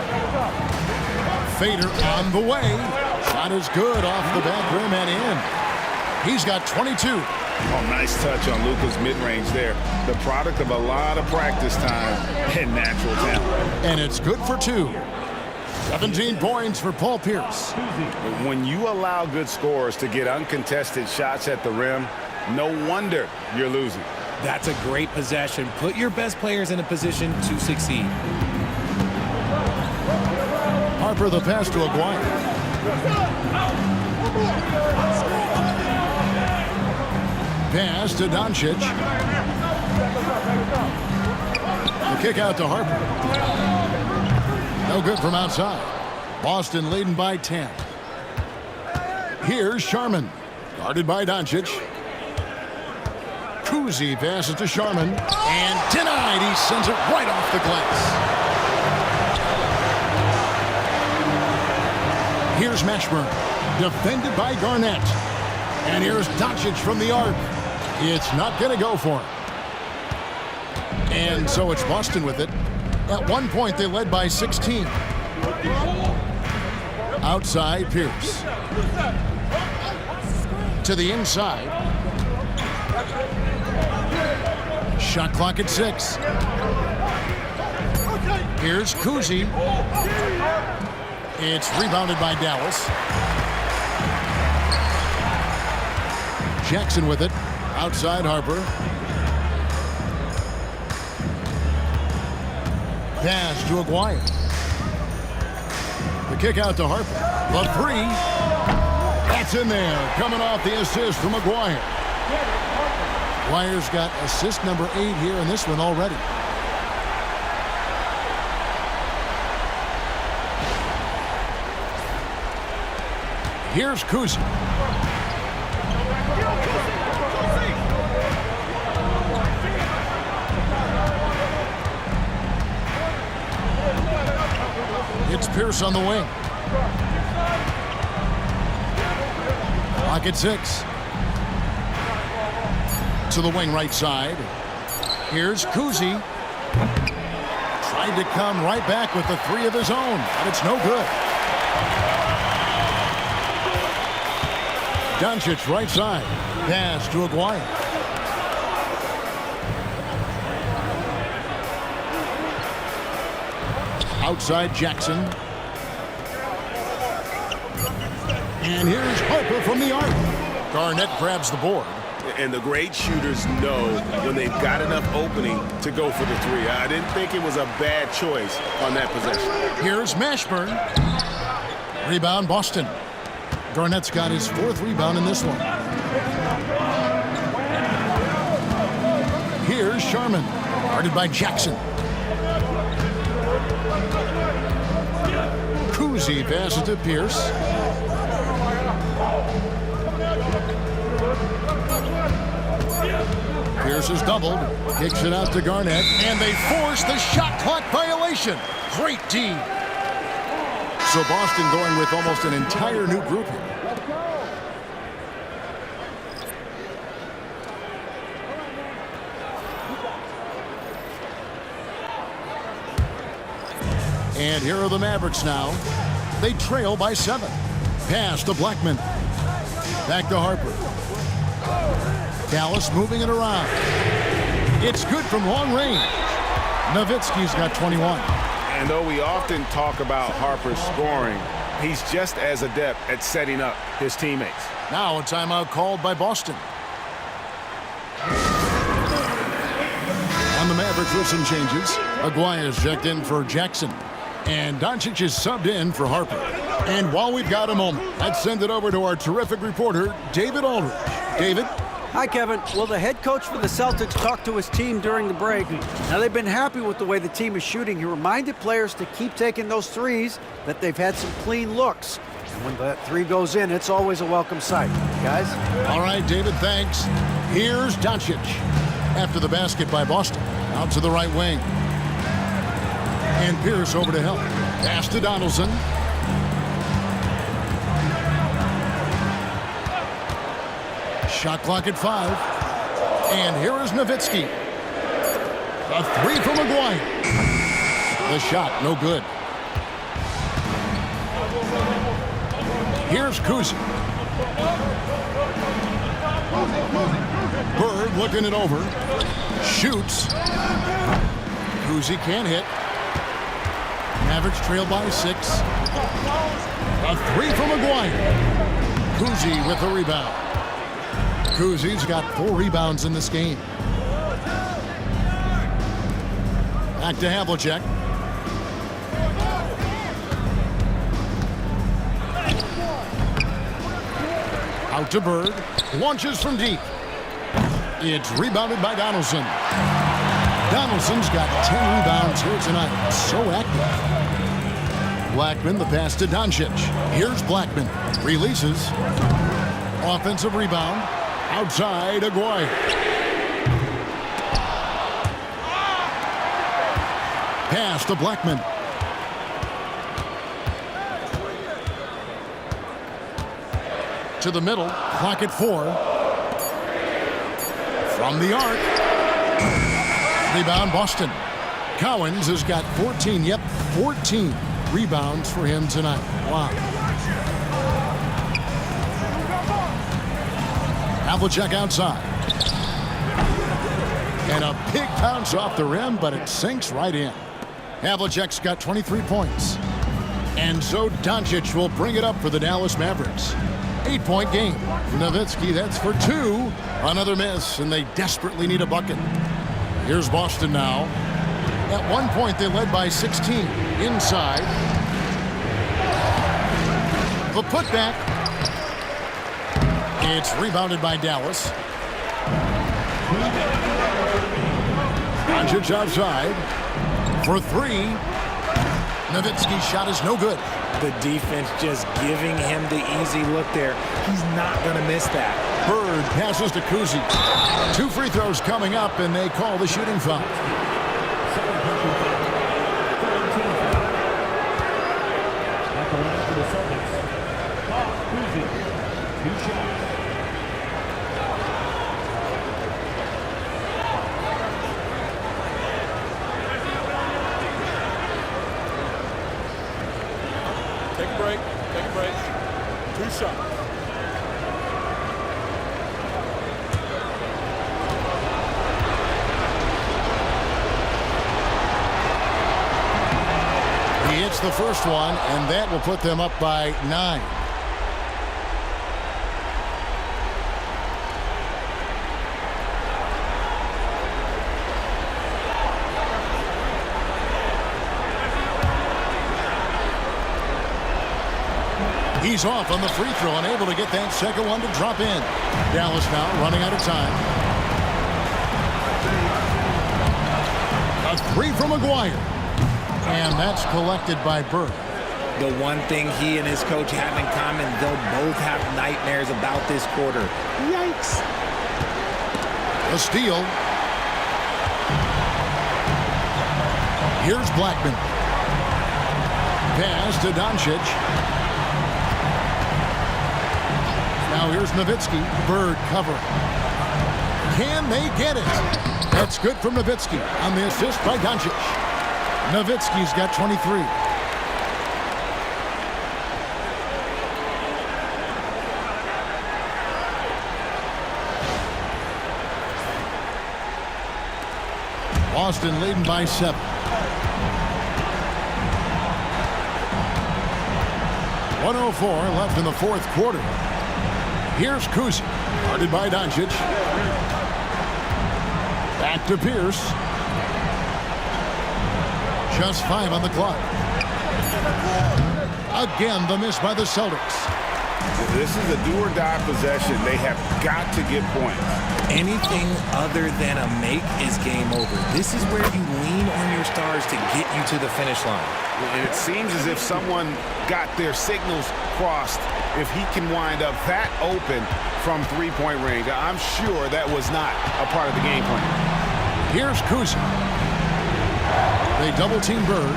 Fader on the way. Shot is good off the back rim and in. He's got 22. Oh, nice touch on Luka's mid-range there. The product of a lot of practice time and natural talent. And it's good for 2. 17 points for Paul Pierce. When you allow good scorers to get uncontested shots at the rim, no wonder you're losing. That's a great possession. Put your best players in a position to succeed. Harper the pass to Aguirre. Pass to Doncic. The kick out to Harper. No good from outside. Boston leading by 10. Here's Sharman. Guarded by Doncic. Kuzi passes to Sharman. And denied. He sends it right off the glass. Here's Mashburn. Defended by Garnett. And here's Doncic from the arc. It's not going to go for him. And so it's Boston with it. At one point, they led by 16. Outside, Pierce. To the inside. Shot clock at 6. Here's Kuzi. It's rebounded by Dallas. Jackson with it. Outside Harper. Pass to Aguirre. The kick out to Harper. The three. That's in there. Coming off the assist from Aguirre. Aguirre's got assist number 8 here in this one already. Here's Kuzi. It's Pierce on the wing. Clock at 6. To the wing right side. Here's Kuzi. Tried to come right back with the 3 of his own, but it's no good. Doncic right side. Pass to Aguirre. Outside Jackson. And here's Harper from the arc. Garnett grabs the board. And the great shooters know when they've got enough opening to go for the 3. I didn't think it was a bad choice on that possession. Here's Mashburn. Rebound Boston. Garnett's got his 4th rebound in this one. Here's Sharman. Guarded by Jackson. Kuzi passes to Pierce. Pierce is doubled. Kicks it out to Garnett. And they force the shot clock violation. Great D. So Boston going with almost an entire new group here. And here are the Mavericks now. They trail by 7. Pass to Blackman. Back to Harper. Dallas moving it around. It's good from long range. Nowitzki's got 21. And though we often talk about Harper's scoring, he's just as adept at setting up his teammates. Now a timeout called by Boston. On the Mavericks with some changes. Aguirre's checked in for Jackson. And Doncic is subbed in for Harper. And while we've got a moment, let's send it over to our terrific reporter, David Aldridge. David? Hi, Kevin. Well, the head coach for the Celtics talked to his team during the break. Now, they've been happy with the way the team is shooting. He reminded players to keep taking those threes, that they've had some clean looks. And when that 3 goes in, it's always a welcome sight. Guys? All right, David, thanks. Here's Doncic. After the basket by Boston. Out to the right wing. And Pierce over to help. Pass to Donaldson. Shot clock at 5. And here is Nowitzki. A 3 from Aguirre. The shot, no good. Here's Kuzi. Bird looking it over. Shoots. Kuzi can't hit. Mavericks trail by 6. A 3 from Aguirre. Kuzi with the rebound. Kuzi's got 4 rebounds in this game. Back to Havlicek. Out to Bird. Launches from deep. It's rebounded by Donaldson. Donaldson's got 10 rebounds here tonight. So active. Blackman, the pass to Doncic. Here's Blackman. Releases. Offensive rebound. Outside, Aguirre. Pass to Blackman. To the middle. Clock at 4. From the arc. Rebound, Boston. Cowens has got 14. Yep, 14 rebounds for him tonight. Wow. Havlicek outside. And a big bounce off the rim, but it sinks right in. Havlicek's got 23 points. And so Doncic will bring it up for the Dallas Mavericks. 8-point game. Nowitzki, that's for 2. Another miss, and they desperately need a bucket. Here's Boston now. At one point, they led by 16. Inside. The putback. It's rebounded by Dallas. Doncic outside. For 3. Nowitzki's shot is no good. The defense just giving him the easy look there. He's not going to miss that. Bird passes to Kuzi. 2 free throws coming up, and they call the shooting foul. At the line for the Celtics, Kuzi, 2 shots. Take a break. Take a break. 2 shots. He hits the first one, and that will put them up by 9. He's off on the free throw, unable to get that second one to drop in. Dallas now running out of time. A 3 from Aguirre. And that's collected by Bird. The one thing he and his coach have in common, they'll both have nightmares about this quarter. Yikes. A steal. Here's Blackman. Pass to Doncic. Now here's Nowitzki. Bird cover. Can they get it? That's good from Nowitzki on the assist by Doncic. Nowitzki's got 23. Boston leading by 7. .104 left in the fourth quarter. Here's Kuzi, guarded by Doncic. Back to Pierce. Just 5 on the clock. Again, the miss by the Celtics. This is a do-or-die possession. They have got to get points. Anything other than a make is game over. This is where you lean on your stars to get you to the finish line. And it seems as if someone got their signals crossed. If he can wind up that open from three-point range, I'm sure that was not a part of the game plan. Here's Kuzi. They double-team Bird.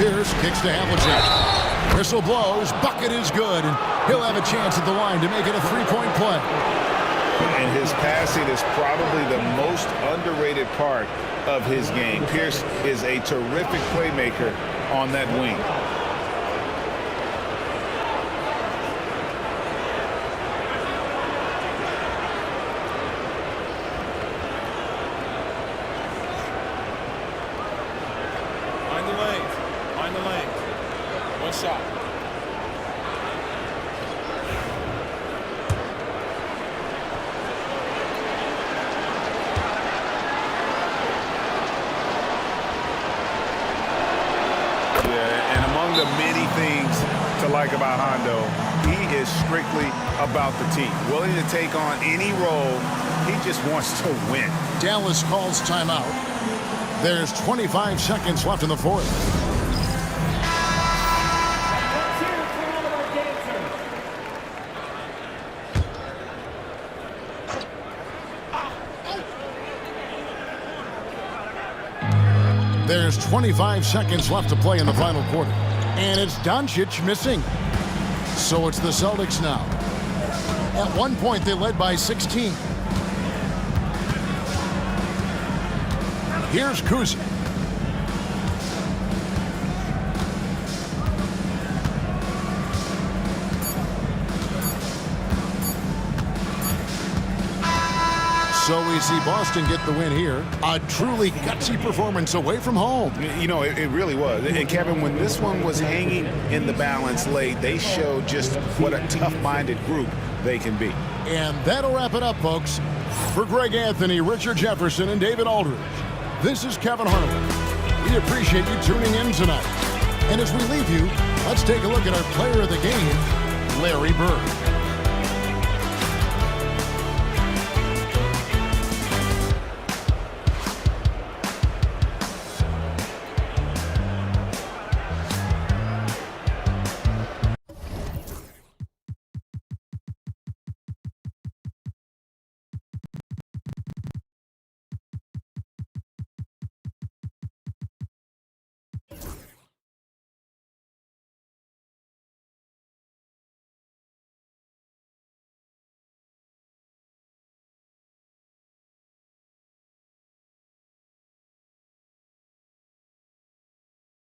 Pierce kicks to Havlicek. Whistle blows. Bucket is good, and he'll have a chance at the line to make it a three-point play. And his passing is probably the most underrated part of his game. Pierce is a terrific playmaker on that wing. Find the lanes. Find the lanes. 1 shot. The many things to like about Hondo. He is strictly about the team, willing to take on any role. He just wants to win. Dallas calls timeout. There's 25 seconds left in the fourth. Cheers for all of our dancers. There's 25 seconds left to play in the final quarter. And it's Doncic missing. So it's the Celtics now. At one point, they led by 16. Here's Kuzma. So we see Boston get the win here. A truly gutsy performance away from home. You know, it really was. And Kevin, when this one was hanging in the balance late, they showed just what a tough-minded group they can be. And that'll wrap it up, folks. For Greg Anthony, Richard Jefferson, and David Aldridge, this is Kevin Harlan. We appreciate you tuning in tonight. And as we leave you, let's take a look at our player of the game, Larry Bird.